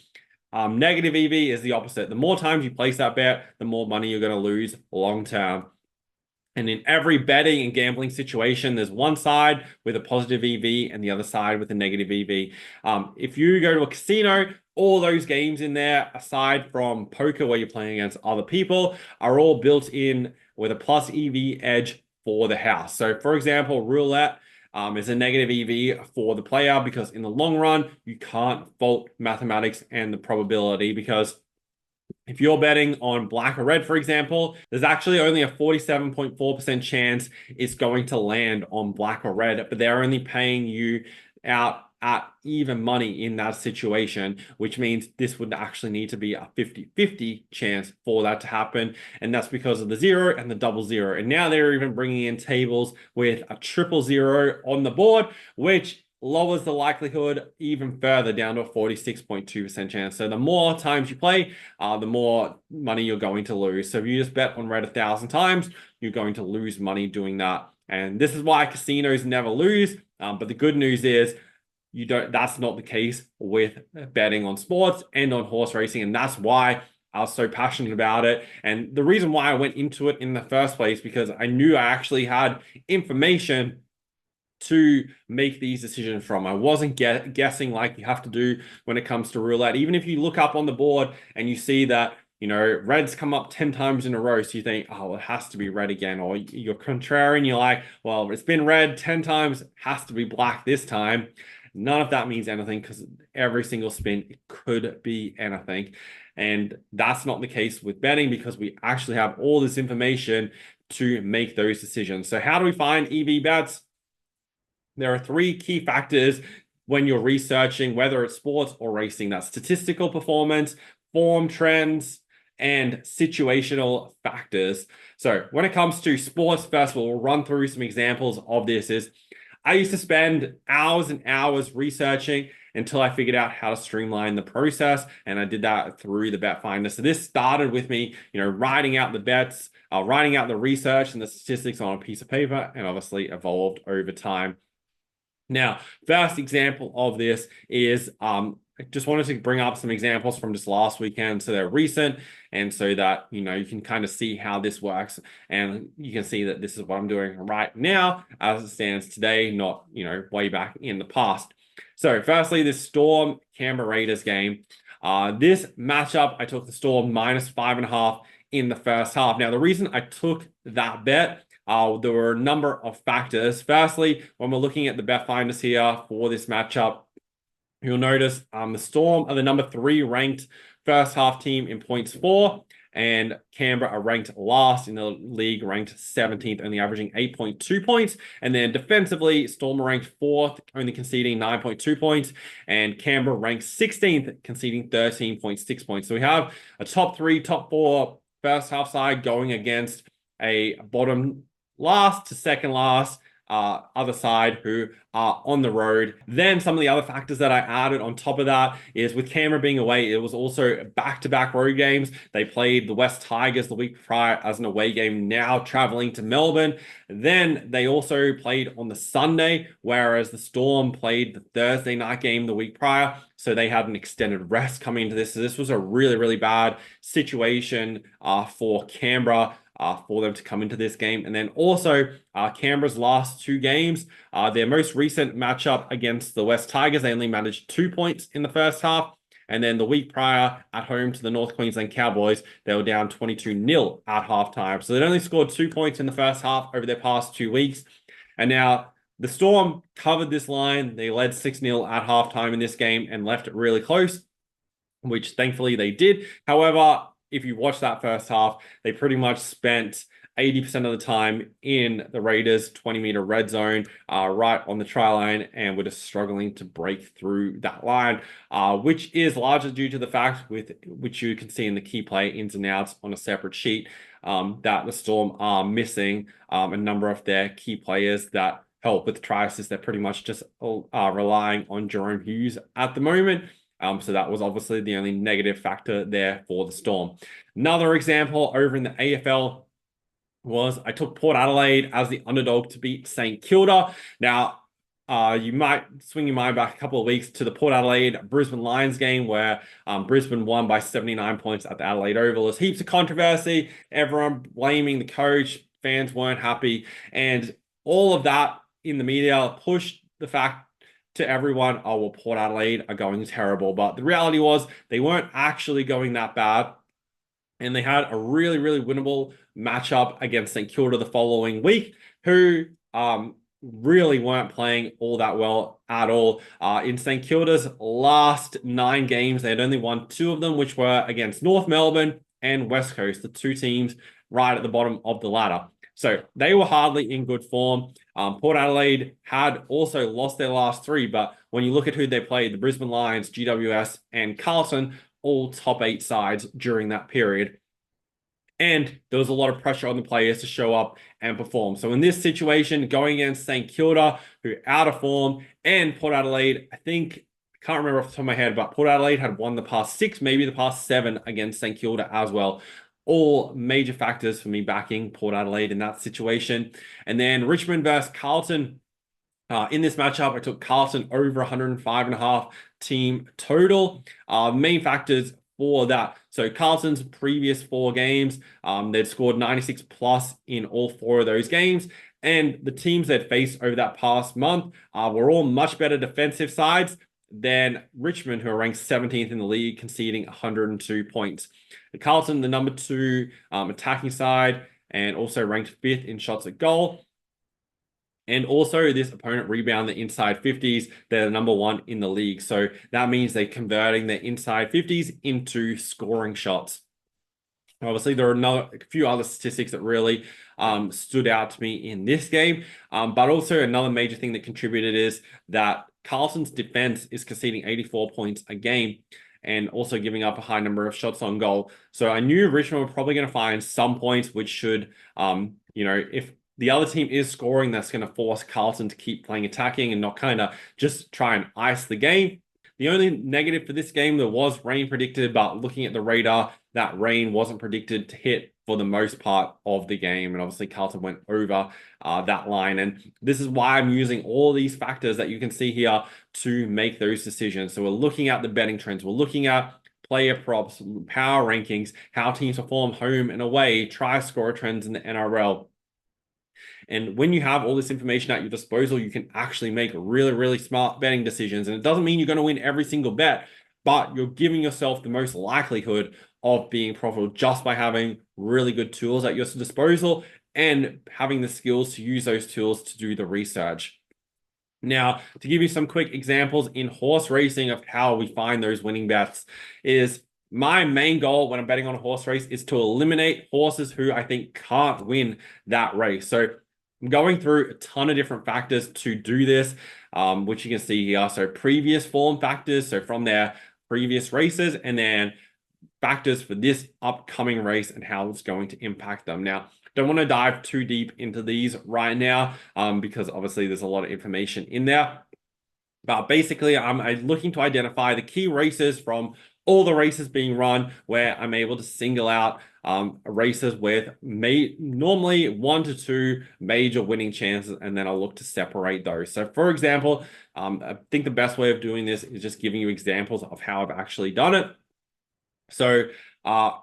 Negative EV is the opposite. The more times you place that bet, the more money you're going to lose long term. And in every betting and gambling situation, there's one side with a positive EV and the other side with a negative EV. If you go to a casino, all those games in there, aside from poker where you're playing against other people, are all built in with a plus EV edge for the house. So for example, roulette is a negative EV for the player because in the long run, you can't fault mathematics and the probability, because if you're betting on black or red, for example, there's actually only a 47.4% chance it's going to land on black or red, but they're only paying you out at even money in that situation, which means this would actually need to be a 50-50 chance for that to happen. And that's because of the 0 and the double 0. And now they're even bringing in tables with a 000 on the board, which lowers the likelihood even further down to a 46.2% chance. So the more times you play, the more money you're going to lose. So if you just bet on red 1,000 times, you're going to lose money doing that. And this is why casinos never lose. But the good news is that's not the case with betting on sports and on horse racing. And that's why I was so passionate about it. And the reason why I went into it in the first place, because I knew I actually had information to make these decisions from. I wasn't guessing like you have to do when it comes to roulette. Even if you look up on the board and you see that, red's come up 10 times in a row, so you think, oh, it has to be red again. Or you're contrarian, you're like, well, it's been red 10 times, it has to be black this time. None of that means anything, because every single spin, it could be anything. And that's not the case with betting, because we actually have all this information to make those decisions. So how do we find EV bets? There are 3 key factors when you're researching, whether it's sports or racing. That's statistical performance, form trends, and situational factors. So when it comes to sports, first we'll run through some examples of this. I used to spend hours and hours researching until I figured out how to streamline the process. And I did that through the Bet Finder. So this started with me, writing out the bets, writing out the research and the statistics on a piece of paper, and obviously evolved over time. Now, first example of this is I just wanted to bring up some examples from just last weekend, so they're recent, and so that you can kind of see how this works, and you can see that this is what I'm doing right now as it stands today, not way back in the past. So, firstly, this Storm Canberra Raiders game. This matchup, I took the Storm -5.5 in the first half. Now, the reason I took that bet, there were a number of factors. Firstly, when we're looking at the bet finders here for this matchup, you'll notice the Storm are the number 3 ranked first half team in points for, and Canberra are ranked last in the league, ranked 17th, only averaging 8.2 points. And then defensively, Storm are ranked 4th, only conceding 9.2 points, and Canberra ranked 16th, conceding 13.6 points. So we have a top 3, top 4 first half side going against a bottom last to second last other side who are on the road. Then some of the other factors that I added on top of that is with Canberra being away, it was also back-to-back road games. They played the West Tigers the week prior as an away game, now traveling to Melbourne. Then they also played on the Sunday, whereas the Storm played the Thursday night game the week prior. So they had an extended rest coming into this. So this was a really, really bad situation for Canberra. For them to come into this game. And then also Canberra's last 2 games, their most recent matchup against the West Tigers, they only managed 2 points in the first half. And then the week prior at home to the North Queensland Cowboys, they were down 22-0 at halftime. So they'd only scored 2 points in the first half over their past 2 weeks. And now the Storm covered this line. They led 6-0 at halftime in this game and left it really close, which thankfully they did. However, if you watch that first half, they pretty much spent 80% of the time in the Raiders 20-meter red zone, right on the try line, and were just struggling to break through that line, which is largely due to the fact with which you can see in the key play ins and outs on a separate sheet, that the Storm are missing a number of their key players that help with try assists. They're pretty much just relying on Jerome Hughes at the moment. So that was obviously the only negative factor there for the Storm. Another example over in the AFL was I took Port Adelaide as the underdog to beat St Kilda. Now, you might swing your mind back a couple of weeks to the Port Adelaide Brisbane Lions game where Brisbane won by 79 points at the Adelaide Oval. There's heaps of controversy, everyone blaming the coach, fans weren't happy, and all of that in the media pushed the fact to everyone, oh, well, Port Adelaide are going terrible. But the reality was they weren't actually going that bad. And they had a really, really winnable matchup against St Kilda the following week, who really weren't playing all that well at all. In St Kilda's last 9 games, they had only won 2 of them, which were against North Melbourne and West Coast, the 2 teams right at the bottom of the ladder. So they were hardly in good form. Port Adelaide had also lost their last 3, but when you look at who they played, the Brisbane Lions, GWS, and Carlton, all top 8 sides during that period. And there was a lot of pressure on the players to show up and perform. So in this situation, going against St Kilda, who are out of form, and Port Adelaide, I can't remember off the top of my head, but Port Adelaide had won the past 6, maybe the past 7 against St Kilda as well. All major factors for me backing Port Adelaide in that situation. And then Richmond versus Carlton. In this matchup, I took Carlton over 105.5 team total. Main factors for that. So Carlton's previous 4 games, they'd scored 96 plus in all 4 of those games. And the teams they'd faced over that past month were all much better defensive sides than Richmond, who are ranked 17th in the league, conceding 102 points. The Carlton, the number 2 attacking side, and also ranked 5th in shots at goal. And also this opponent rebound the inside 50s. They're the number 1 in the league. So that means they're converting their inside 50s into scoring shots. Obviously, there are a few other statistics that really stood out to me in this game. But also another major thing that contributed is that Carlton's defense is conceding 84 points a game and also giving up a high number of shots on goal. So I knew Richmond were probably going to find some points, which should, if the other team is scoring, that's going to force Carlton to keep playing attacking and not kind of just try and ice the game. The only negative for this game, there was rain predicted, but looking at the radar, that rain wasn't predicted to hit for the most part of the game. And obviously Carlton went over that line. And this is why I'm using all these factors that you can see here to make those decisions. So we're looking at the betting trends. We're looking at player props, power rankings, how teams perform home and away, try scorer trends in the NRL. And when you have all this information at your disposal, you can actually make really, really smart betting decisions. And it doesn't mean you're going to win every single bet, but you're giving yourself the most likelihood of being profitable just by having really good tools at your disposal and having the skills to use those tools to do the research. Now, to give you some quick examples in horse racing of how we find those winning bets is my main goal when I'm betting on a horse race is to eliminate horses who I think can't win that race. So I'm going through a ton of different factors to do this, which you can see here. So previous form factors, so from their previous races, and then factors for this upcoming race and how it's going to impact them. Now, don't want to dive too deep into these right now because obviously there's a lot of information in there. But basically, I'm looking to identify the key races from all the races being run where I'm able to single out races with normally 1 to 2 major winning chances, and then I'll look to separate those. So for example, I think the best way of doing this is just giving you examples of how I've actually done it. So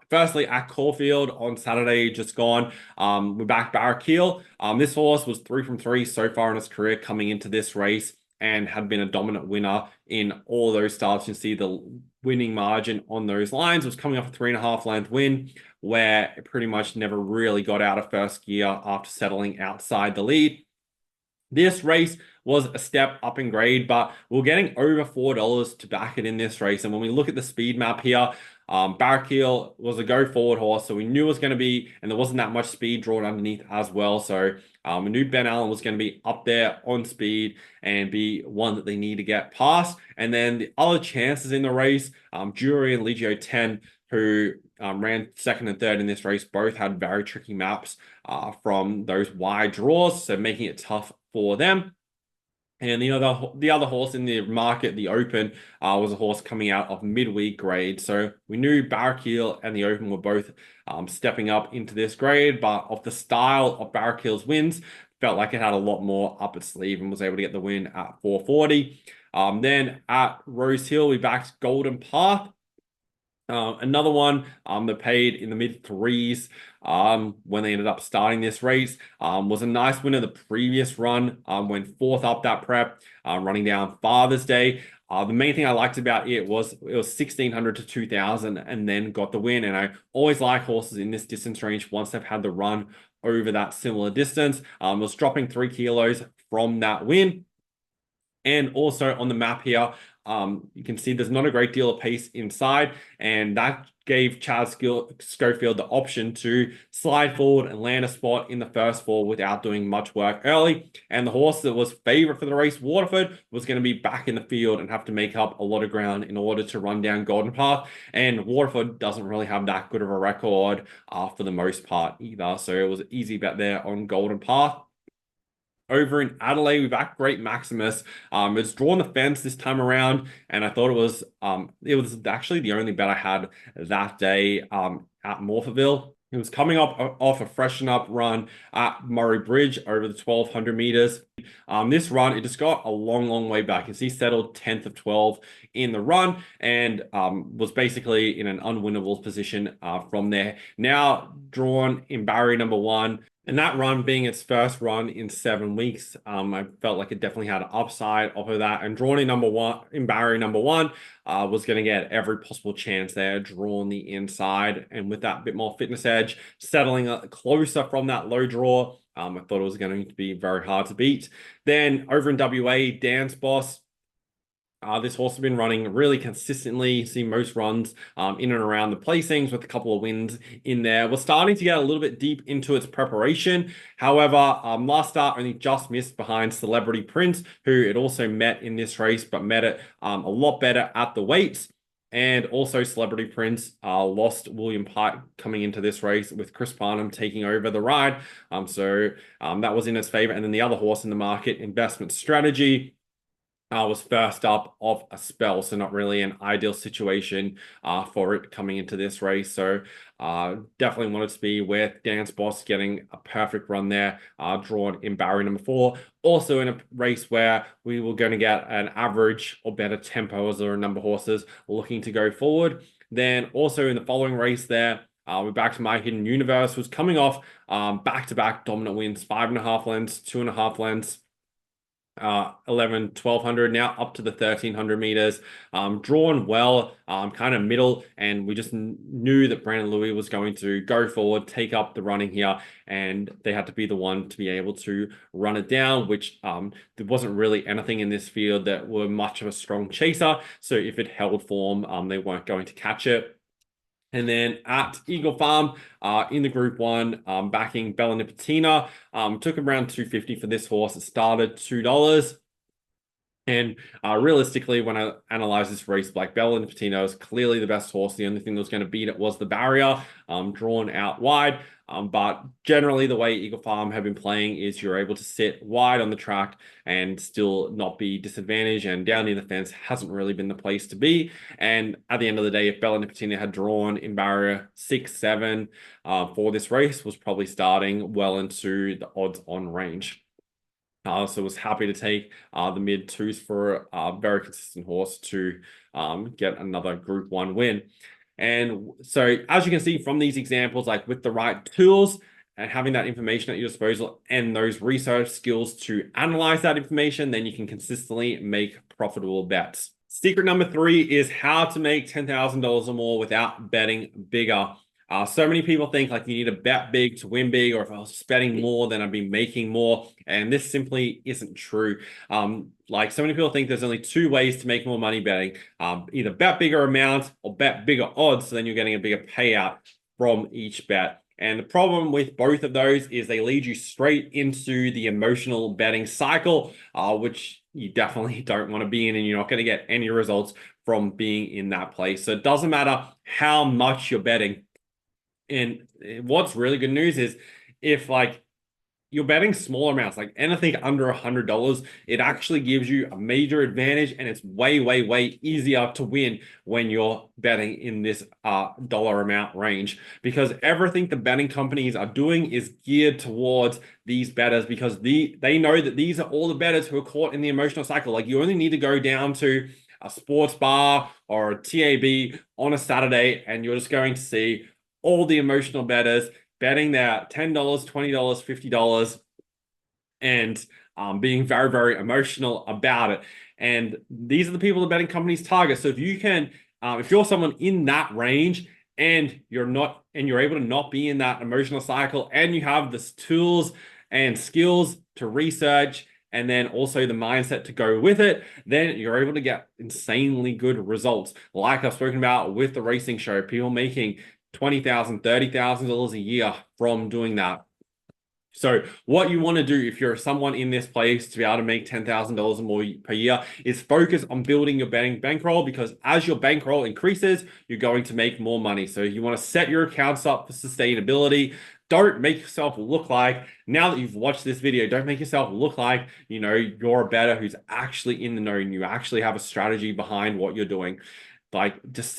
firstly, at Caulfield on Saturday, just gone, we're back Barraquil. This horse was 3 from 3 so far in his career coming into this race and had been a dominant winner in all those starts. You can see the winning margin on those lines was coming off a 3.5 length win, where it pretty much never really got out of first gear after settling outside the lead. This race was a step up in grade, but we're getting over $4 to back it in this race. And when we look at the speed map here, Barraquil was a go forward horse, so we knew it was going to be, and there wasn't that much speed drawn underneath as well. So we knew Ben Allen was going to be up there on speed and be one that they need to get past. And then the other chances in the race, Jury and Legio 10, who ran second and third in this race, both had very tricky maps from those wide draws, so making it tough for them. And the other horse in the market, the Open, was a horse coming out of midweek grade. So we knew Barraquil and the Open were both stepping up into this grade, but of the style of Barraquil's wins, felt like it had a lot more up its sleeve and was able to get the win at 440. Then at Rose Hill, we backed Golden Path. Another one that paid in the mid threes when they ended up starting this race was a nice winner the previous run, went fourth up that prep, running down Father's Day. The main thing I liked about it was 1,600 to 2,000 and then got the win. And I always like horses in this distance range once they've had the run over that similar distance. It was dropping 3 kilos from that win. And also on the map here, you can see there's not a great deal of pace inside, and that gave Chad Schofield the option to slide forward and land a spot in the first 4 without doing much work early. And the horse that was favorite for the race, Waterford, was going to be back in the field and have to make up a lot of ground in order to run down Golden Path. And Waterford doesn't really have that good of a record for the most part either. So it was an easy bet there on Golden Path. Over in Adelaide, we backed Great Maximus. It's drawn the fence this time around, and I thought it was actually the only bet I had that day at Morphettville. It was coming up off a freshen up run at Murray Bridge over the 1,200 meters. This run, it just got a long, long way back. You can see settled 10th of 12 in the run and was basically in an unwinnable position from there. Now drawn in barrier number 1. And that run being its first run in 7 weeks, I felt like it definitely had an upside off of that. And drawn in barrier number 1, was going to get every possible chance there, drawn the inside. And with that bit more fitness edge, settling closer from that low draw, I thought it was going to be very hard to beat. Then over in WA, Dance Boss. This horse has been running really consistently. See most runs in and around the placings with a couple of wins in there. We're starting to get a little bit deep into its preparation. However, last start only just missed behind Celebrity Prince, who it also met in this race, but met it a lot better at the weights. And also Celebrity Prince lost William Pike coming into this race with Chris Parnham taking over the ride. So that was in his favor. And then the other horse in the market, Investment Strategy, was first up of a spell, so not really an ideal situation for it coming into this race. So definitely wanted to be with Dan's Boss getting a perfect run there, drawn in barrier number 4. Also in a race where we were going to get an average or better tempo as there are a number of horses looking to go forward. Then also in the following race there, we're back to my hidden universe, was coming off back-to-back dominant wins, 5.5 lengths, 2.5 lengths. 1200, now up to the 1300 meters, drawn well, kind of middle, and we just knew that Brandon Louis was going to go forward, take up the running here, and they had to be the one to be able to run it down, which there wasn't really anything in this field that were much of a strong chaser, so if it held form, they weren't going to catch it. And then at Eagle Farm, in the Group 1, backing Bella Nipotina, took around 250 for this horse. It started $2. And realistically, when I analyze this race, Black Bella Nipotina is clearly the best horse. The only thing that was going to beat it was the barrier, drawn out wide. But generally, the way Eagle Farm have been playing is you're able to sit wide on the track and still not be disadvantaged. And down near the fence hasn't really been the place to be. And at the end of the day, if Bella Nipotina had drawn in barrier 6, 7 for this race, was probably starting well into the odds-on range. So was happy to take the mid 2s for a very consistent horse to get another Group 1 win. And so as you can see from these examples, like with the right tools and having that information at your disposal and those research skills to analyze that information, then you can consistently make profitable bets. Secret number 3 is how to make $10,000 or more without betting bigger. So many people think like you need to bet big to win big, or if I was just betting more, then I'd be making more. And this simply isn't true. Like so many people think there's only 2 ways to make more money betting. Either bet bigger amounts or bet bigger odds, so then you're getting a bigger payout from each bet. And the problem with both of those is they lead you straight into the emotional betting cycle, which you definitely don't want to be in, and you're not going to get any results from being in that place. So it doesn't matter how much you're betting. And what's really good news is if like you're betting small amounts, like anything under $100, it actually gives you a major advantage, and it's way, way, way easier to win when you're betting in this dollar amount range, because everything the betting companies are doing is geared towards these bettors, because they know that these are all the bettors who are caught in the emotional cycle. Like you only need to go down to a sports bar or a TAB on a Saturday, and you're just going to see all the emotional bettors betting their $10, $20, $50, and being very, very emotional about it. And these are the people the betting companies target. So if you can, if you're someone in that range and you're able to not be in that emotional cycle, and you have the tools and skills to research, and then also the mindset to go with it, then you're able to get insanely good results. Like I've spoken about with the racing show, people making $20,000, $30,000 a year from doing that. So what you want to do if you're someone in this place to be able to make $10,000 or more per year is focus on building your betting bankroll, because as your bankroll increases, you're going to make more money. So you want to set your accounts up for sustainability. Don't make yourself look like, now that you've watched this video, don't make yourself look like, you're a bettor who's actually in the know and you actually have a strategy behind what you're doing. Like just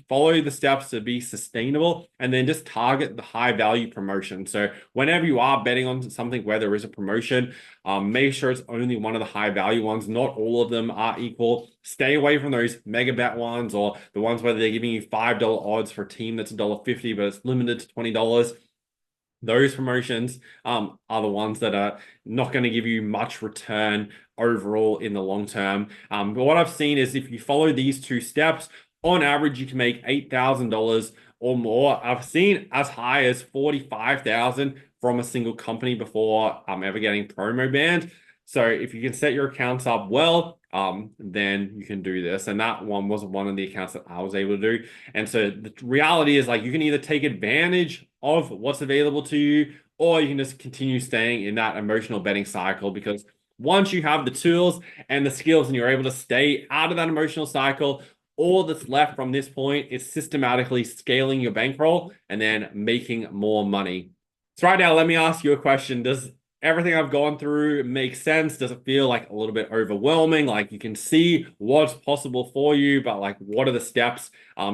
follow the steps to be sustainable, and then just target the high value promotion. So whenever you are betting on something where there is a promotion, make sure it's only one of the high value ones. Not all of them are equal. Stay away from those mega bet ones, or the ones where they're giving you $5 odds for a team that's $1.50, but it's limited to $20. Those promotions are the ones that are not going to give you much return overall in the long term. But what I've seen is if you follow these 2 steps, on average, you can make $8,000 or more. I've seen as high as $45,000 from a single company before ever getting promo banned. So if you can set your accounts up well, then you can do this. And that one was one of the accounts that I was able to do. And so the reality is like you can either take advantage of what's available to you, or you can just continue staying in that emotional betting cycle, because once you have the tools and the skills and you're able to stay out of that emotional cycle, all that's left from this point is systematically scaling your bankroll and then making more money. So right now, let me ask you a question. Does everything I've gone through makes sense? Does it feel like a little bit overwhelming? Like you can see what's possible for you, but like what are the steps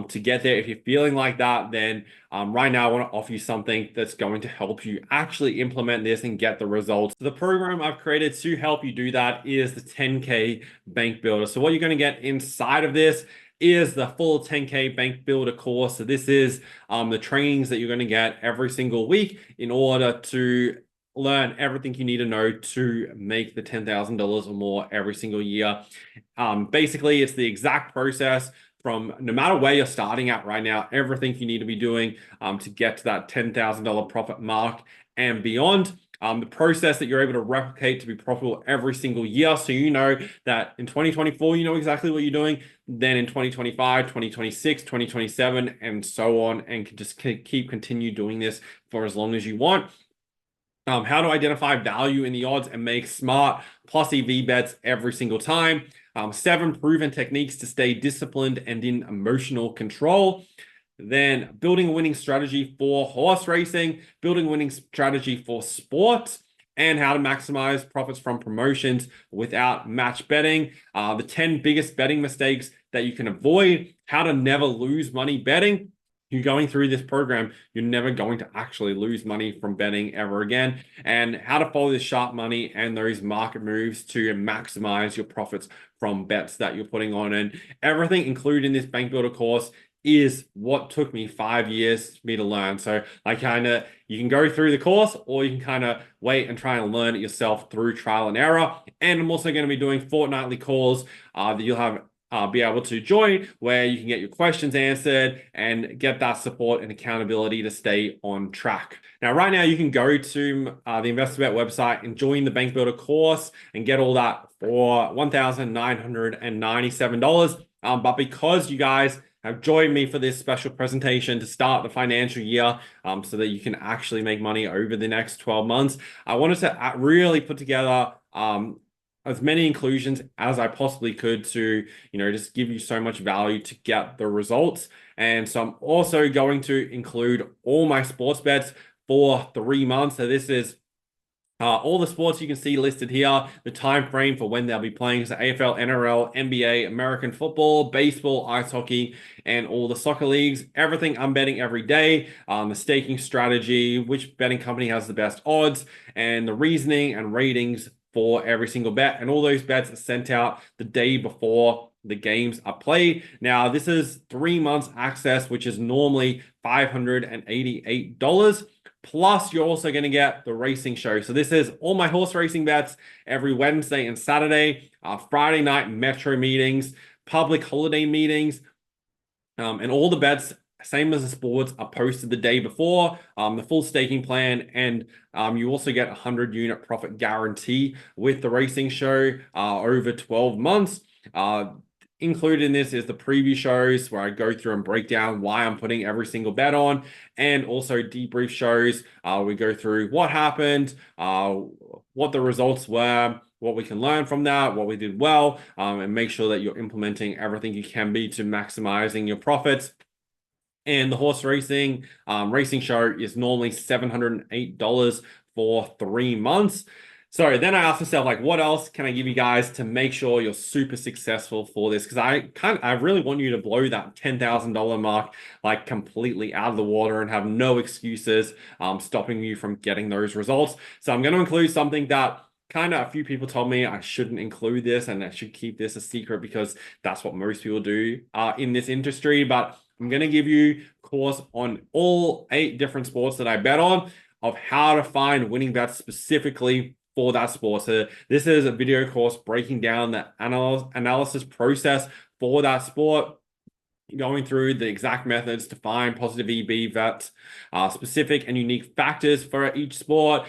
to get there? If you're feeling like that, then right now I want to offer you something that's going to help you actually implement this and get the results. The program I've created to help you do that is the 10K Bank Builder. So what you're going to get inside of this is the full 10K Bank Builder course. So this is the trainings that you're going to get every single week in order to learn everything you need to know to make the $10,000 or more every single year. Basically, it's the exact process from no matter where you're starting at right now, everything you need to be doing to get to that $10,000 profit mark and beyond. The process that you're able to replicate to be profitable every single year. So you know that in 2024, you know exactly what you're doing. Then in 2025, 2026, 2027, and so on, and can just keep continue doing this for as long as you want. How to identify value in the odds and make smart plus EV bets every single time. 7 proven techniques to stay disciplined and in emotional control. Then building a winning strategy for horse racing, building a winning strategy for sports, and how to maximize profits from promotions without match betting. The 10 biggest betting mistakes that you can avoid, how to never lose money betting. You're going through this program, you're never going to actually lose money from betting ever again, and how to follow the sharp money and those market moves to maximize your profits from bets that you're putting on. And everything included in this Bank Builder course is what took me 5 years for me to learn. So you can go through the course, or you can kind of wait and try and learn it yourself through trial and error. And I'm also going to be doing fortnightly calls that you'll have be able to join, where you can get your questions answered and get that support and accountability to stay on track. Now, right now, you can go to the investor.bet website and join the Bank Builder course and get all that for $1,997. But because you guys have joined me for this special presentation to start the financial year so that you can actually make money over the next 12 months, I wanted to really put together as many inclusions as I possibly could to, just give you so much value to get the results. And so I'm also going to include all my sports bets for 3 months. So this is all the sports you can see listed here, the time frame for when they'll be playing. So AFL, NRL, NBA, American football, baseball, ice hockey, and all the soccer leagues. Everything I'm betting every day, the staking strategy, which betting company has the best odds, and the reasoning and ratings for every single bet. And all those bets are sent out the day before the games are played. Now, this is 3 months access, which is normally $588. Plus, you're also going to get the racing show. So this is all my horse racing bets every Wednesday and Saturday, Friday night metro meetings, public holiday meetings, and all the bets, same as the sports, are posted the day before, the full staking plan, and you also get a 100-unit profit guarantee with the racing show over 12 months. Included in this is the preview shows where I go through and break down why I'm putting every single bet on, and also debrief shows. We go through what happened, what the results were, what we can learn from that, what we did well, and make sure that you're implementing everything you can be to maximizing your profits. And the horse racing racing show is normally $708 for 3 months. So then I asked myself, like, what else can I give you guys to make sure you're super successful for this? Because I really want you to blow that $10,000 mark like completely out of the water and have no excuses stopping you from getting those results. So I'm going to include something that a few people told me I shouldn't include this and I should keep this a secret because that's what most people do in this industry. But I'm going to give you a course on all 8 different sports that I bet on, of how to find winning bets specifically for that sport. So this is a video course breaking down the analysis process for that sport, going through the exact methods to find positive EB bets, specific and unique factors for each sport,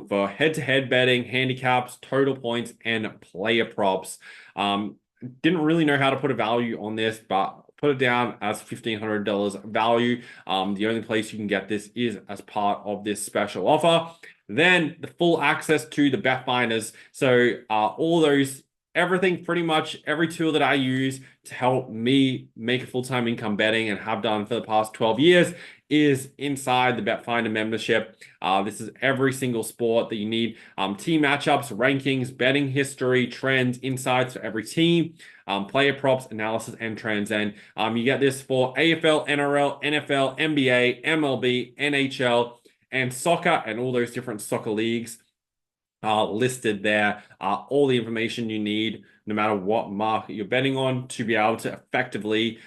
for head-to-head betting, handicaps, total points, and player props. Didn't really know how to put a value on this, but put it down as $1,500 value. The only place you can get this is as part of this special offer. Then the full access to the bet finders. So all those everything, pretty much every tool that I use to help me make a full-time income betting and have done for the past 12 years is inside the BetFinder membership. This is every single sport that you need. Team matchups, rankings, betting history, trends, insights for every team, player props, analysis, and trends. And you get this for AFL, NRL, NFL, NBA, MLB, NHL, and soccer, and all those different soccer leagues listed there. All the information you need, no matter what market you're betting on, to be able to effectively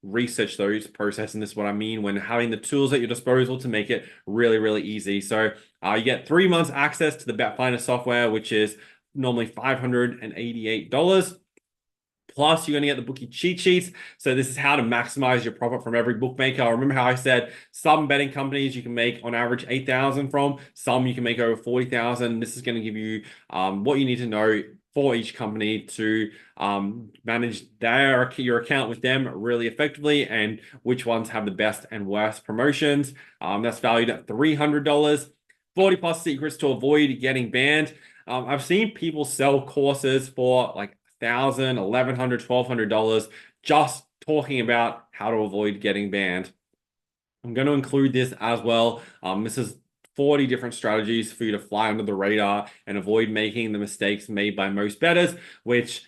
research those processes. And this is what I mean when having the tools at your disposal to make it really, really easy. So you get 3 months access to the BetFinder software, which is normally $588. Plus, you're going to get the bookie cheat sheets. So this is how to maximize your profit from every bookmaker. Remember how I said some betting companies you can make on average 8,000 from, some you can make over 40,000. This is going to give you what you need to know for each company to manage your account with them really effectively, and which ones have the best and worst promotions. That's valued at $300. 40 plus secrets to avoid getting banned. I've seen people sell courses for like $1,000, $1,100, $1,200 just talking about how to avoid getting banned. I'm going to include this as well. This is 40 different strategies for you to fly under the radar and avoid making the mistakes made by most bettors, which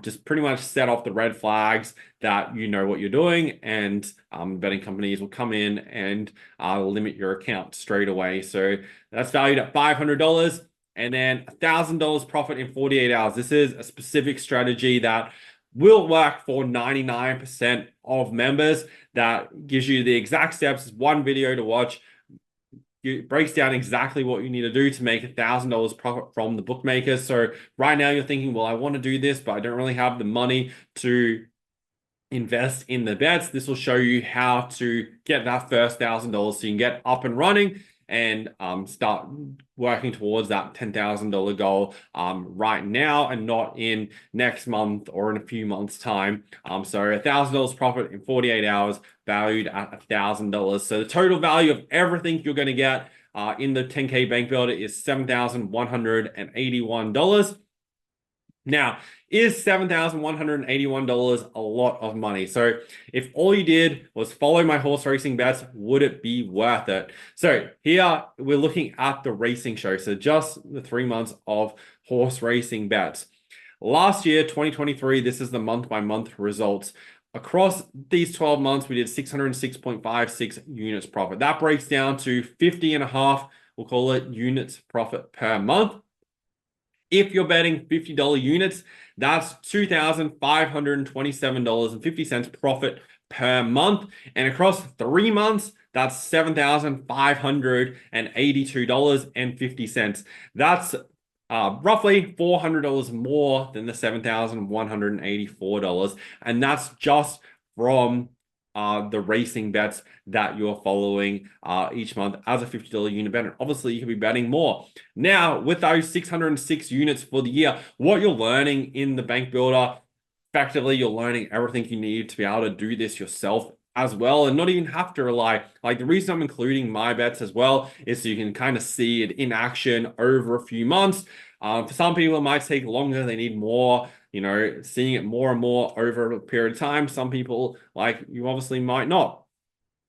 just pretty much set off the red flags that you know what you're doing, and betting companies will come in and limit your account straight away. So that's valued at $500. And then $1,000 profit in 48 hours. This is a specific strategy that will work for 99% of members. That gives you the exact steps. It's one video to watch. It breaks down exactly what you need to do to make $1,000 profit from the bookmakers. So right now you're thinking, well, I want to do this, but I don't really have the money to invest in the bets. This will show you how to get that first $1,000 so you can get up and running and start working towards that $10,000 goal right now, and not in next month or in a few months' time. So $1,000 profit in 48 hours, valued at $1,000. So the total value of everything you're going to get in the 10K Bank Builder is $7,181. Now, is $7,181 a lot of money? So if all you did was follow my horse racing bets, would it be worth it? So here we're looking at the racing show. So just the 3 months of horse racing bets. Last year, 2023, this is the month-by-month results. Across these 12 months, we did 606.56 units profit. That breaks down to 50.5, we'll call it, units profit per month. If you're betting $50 units, that's $2,527.50 profit per month. And across 3 months, that's $7,582.50. That's roughly $400 more than the $7,184. And that's just from the racing bets that you're following each month as a $50 unit bet. And obviously, you could be betting more. Now, with those 606 units for the year, what you're learning in the Bank Builder, effectively, you're learning everything you need to be able to do this yourself as well, and not even have to rely. Like, the reason I'm including my bets as well is so you can kind of see it in action over a few months. For some people, it might take longer. They need more, seeing it more and more over a period of time. Some people, like you, obviously might not.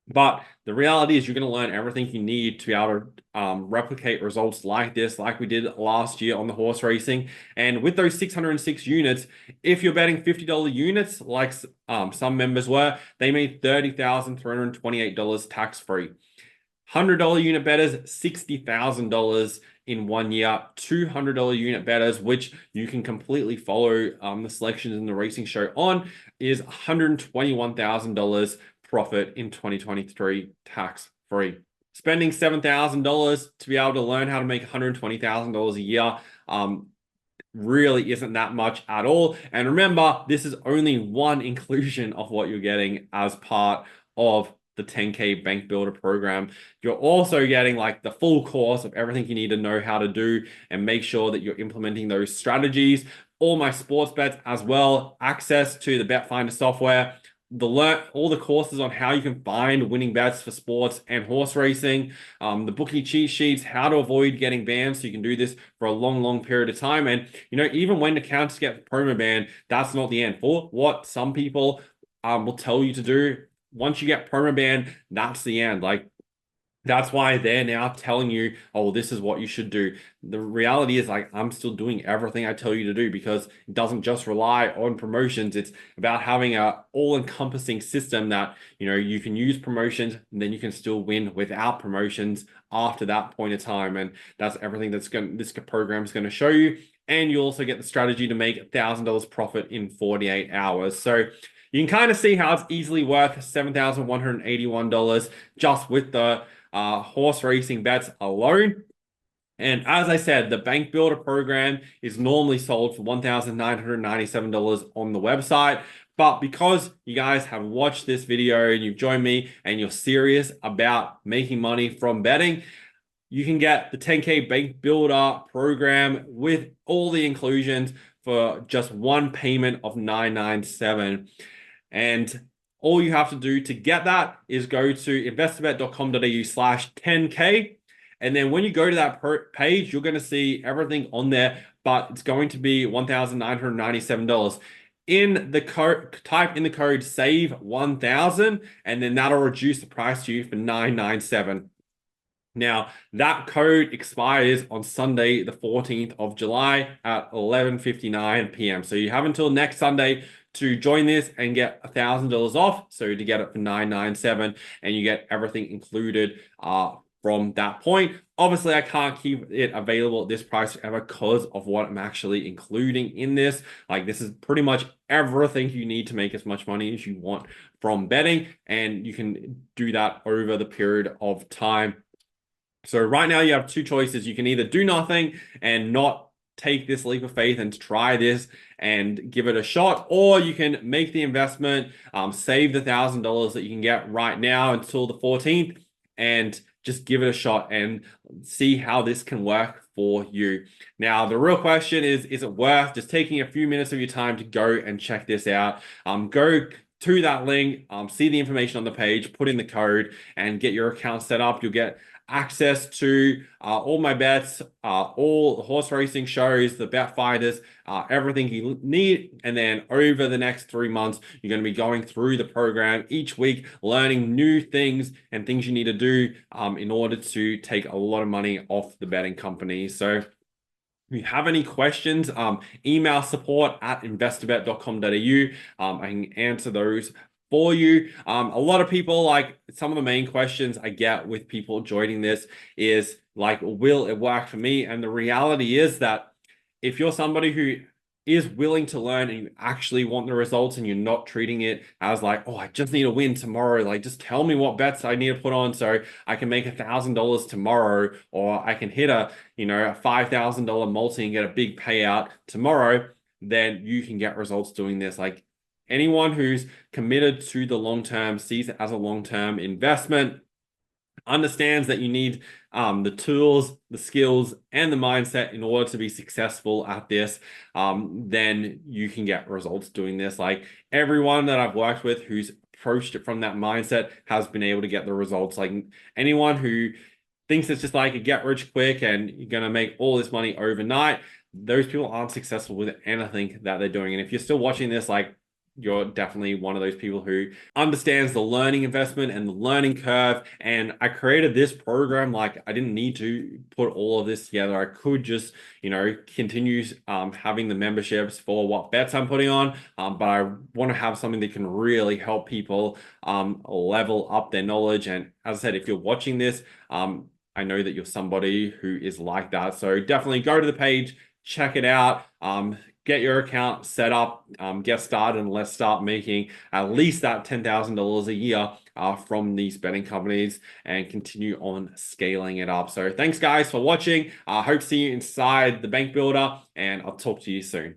But the reality is you're going to learn everything you need to be able to replicate results like this, like we did last year on the horse racing. And with those 606 units, if you're betting $50 units, like some members were, they made $30,328 tax-free. $100 unit bettors, $60,000 in 1 year. $200 unit bettors, which you can completely follow the selections in the racing show on, is $121,000 profit in 2023 tax-free. Spending $7,000 to be able to learn how to make $120,000 a year really isn't that much at all. And remember, this is only one inclusion of what you're getting as part of the 10K Bank Builder program. You're also getting like the full course of everything you need to know how to do and make sure that you're implementing those strategies. All my sports bets as well, access to the BetFinder software, all the courses on how you can find winning bets for sports and horse racing, the bookie cheat sheets, how to avoid getting banned so you can do this for a long period of time. And even when accounts get promo banned, that's not the end. For what some people will tell you to do, once you get promo banned, that's the end. Like, that's why they're now telling you, oh, this is what you should do. The reality is, like, I'm still doing everything I tell you to do, because it doesn't just rely on promotions. It's about having a all-encompassing system that, you can use promotions and then you can still win without promotions after that point of time. And that's everything this program is going to show you. And you also get the strategy to make $1,000 profit in 48 hours. So you can kind of see how it's easily worth $7,181 just with the horse racing bets alone. And as I said, the Bank Builder program is normally sold for $1,997 on the website. But because you guys have watched this video and you've joined me and you're serious about making money from betting, you can get the 10K Bank Builder program with all the inclusions for just one payment of $997. And all you have to do to get that is go to investor.bet.com.au/10K. And then when you go to that page, you're going to see everything on there, but it's going to be $1,997. In the code, type in the code SAVE1000, and then that'll reduce the price to you for $997. Now, that code expires on Sunday, the 14th of July at 11:59 p.m. So you have until next Sunday to join this and get $1,000 off. So to get it for $997, and you get everything included from that point. Obviously, I can't keep it available at this price ever because of what I'm actually including in this. Like, this is pretty much everything you need to make as much money as you want from betting, and you can do that over the period of time. So right now you have two choices. You can either do nothing and not take this leap of faith and try this and give it a shot, or you can make the investment, save the $1,000 that you can get right now until the 14th, and just give it a shot and see how this can work for you. Now, the real question is it worth just taking a few minutes of your time to go and check this out? Go to that link, see the information on the page, put in the code, and get your account set up. You'll get access to all my bets, all the horse racing shows, the bet fighters, everything you need. And then over the next 3 months, you're going to be going through the program each week, learning new things and things you need to do in order to take a lot of money off the betting company. So if you have any questions, email support@investor.bet.com.au. I can answer those for you. A lot of people, like, some of the main questions I get with people joining this is like, will it work for me? And the reality is that if you're somebody who is willing to learn and you actually want the results, and you're not treating it as like, oh, I just need to win tomorrow, like, just tell me what bets I need to put on so I can make $1,000 tomorrow, or I can hit a $5,000 multi and get a big payout tomorrow, then you can get results doing this. Like, anyone who's committed to the long term, sees it as a long-term investment, understands that you need the tools, the skills, and the mindset in order to be successful at this, then you can get results doing this. Like, everyone that I've worked with who's approached it from that mindset has been able to get the results. Like, anyone who thinks it's just like a get rich quick and you're going to make all this money overnight, those people aren't successful with anything that they're doing. And if you're still watching this, like, you're definitely one of those people who understands the learning investment and the learning curve. And I created this program. Like, I didn't need to put all of this together. I could just, continue having the memberships for what bets I'm putting on. But I want to have something that can really help people level up their knowledge. And as I said, if you're watching this, I know that you're somebody who is like that. So definitely go to the page, check it out. Get your account set up, get started, and let's start making at least that $10,000 a year from these betting companies and continue on scaling it up. So thanks, guys, for watching. I hope to see you inside the Bank Builder, and I'll talk to you soon.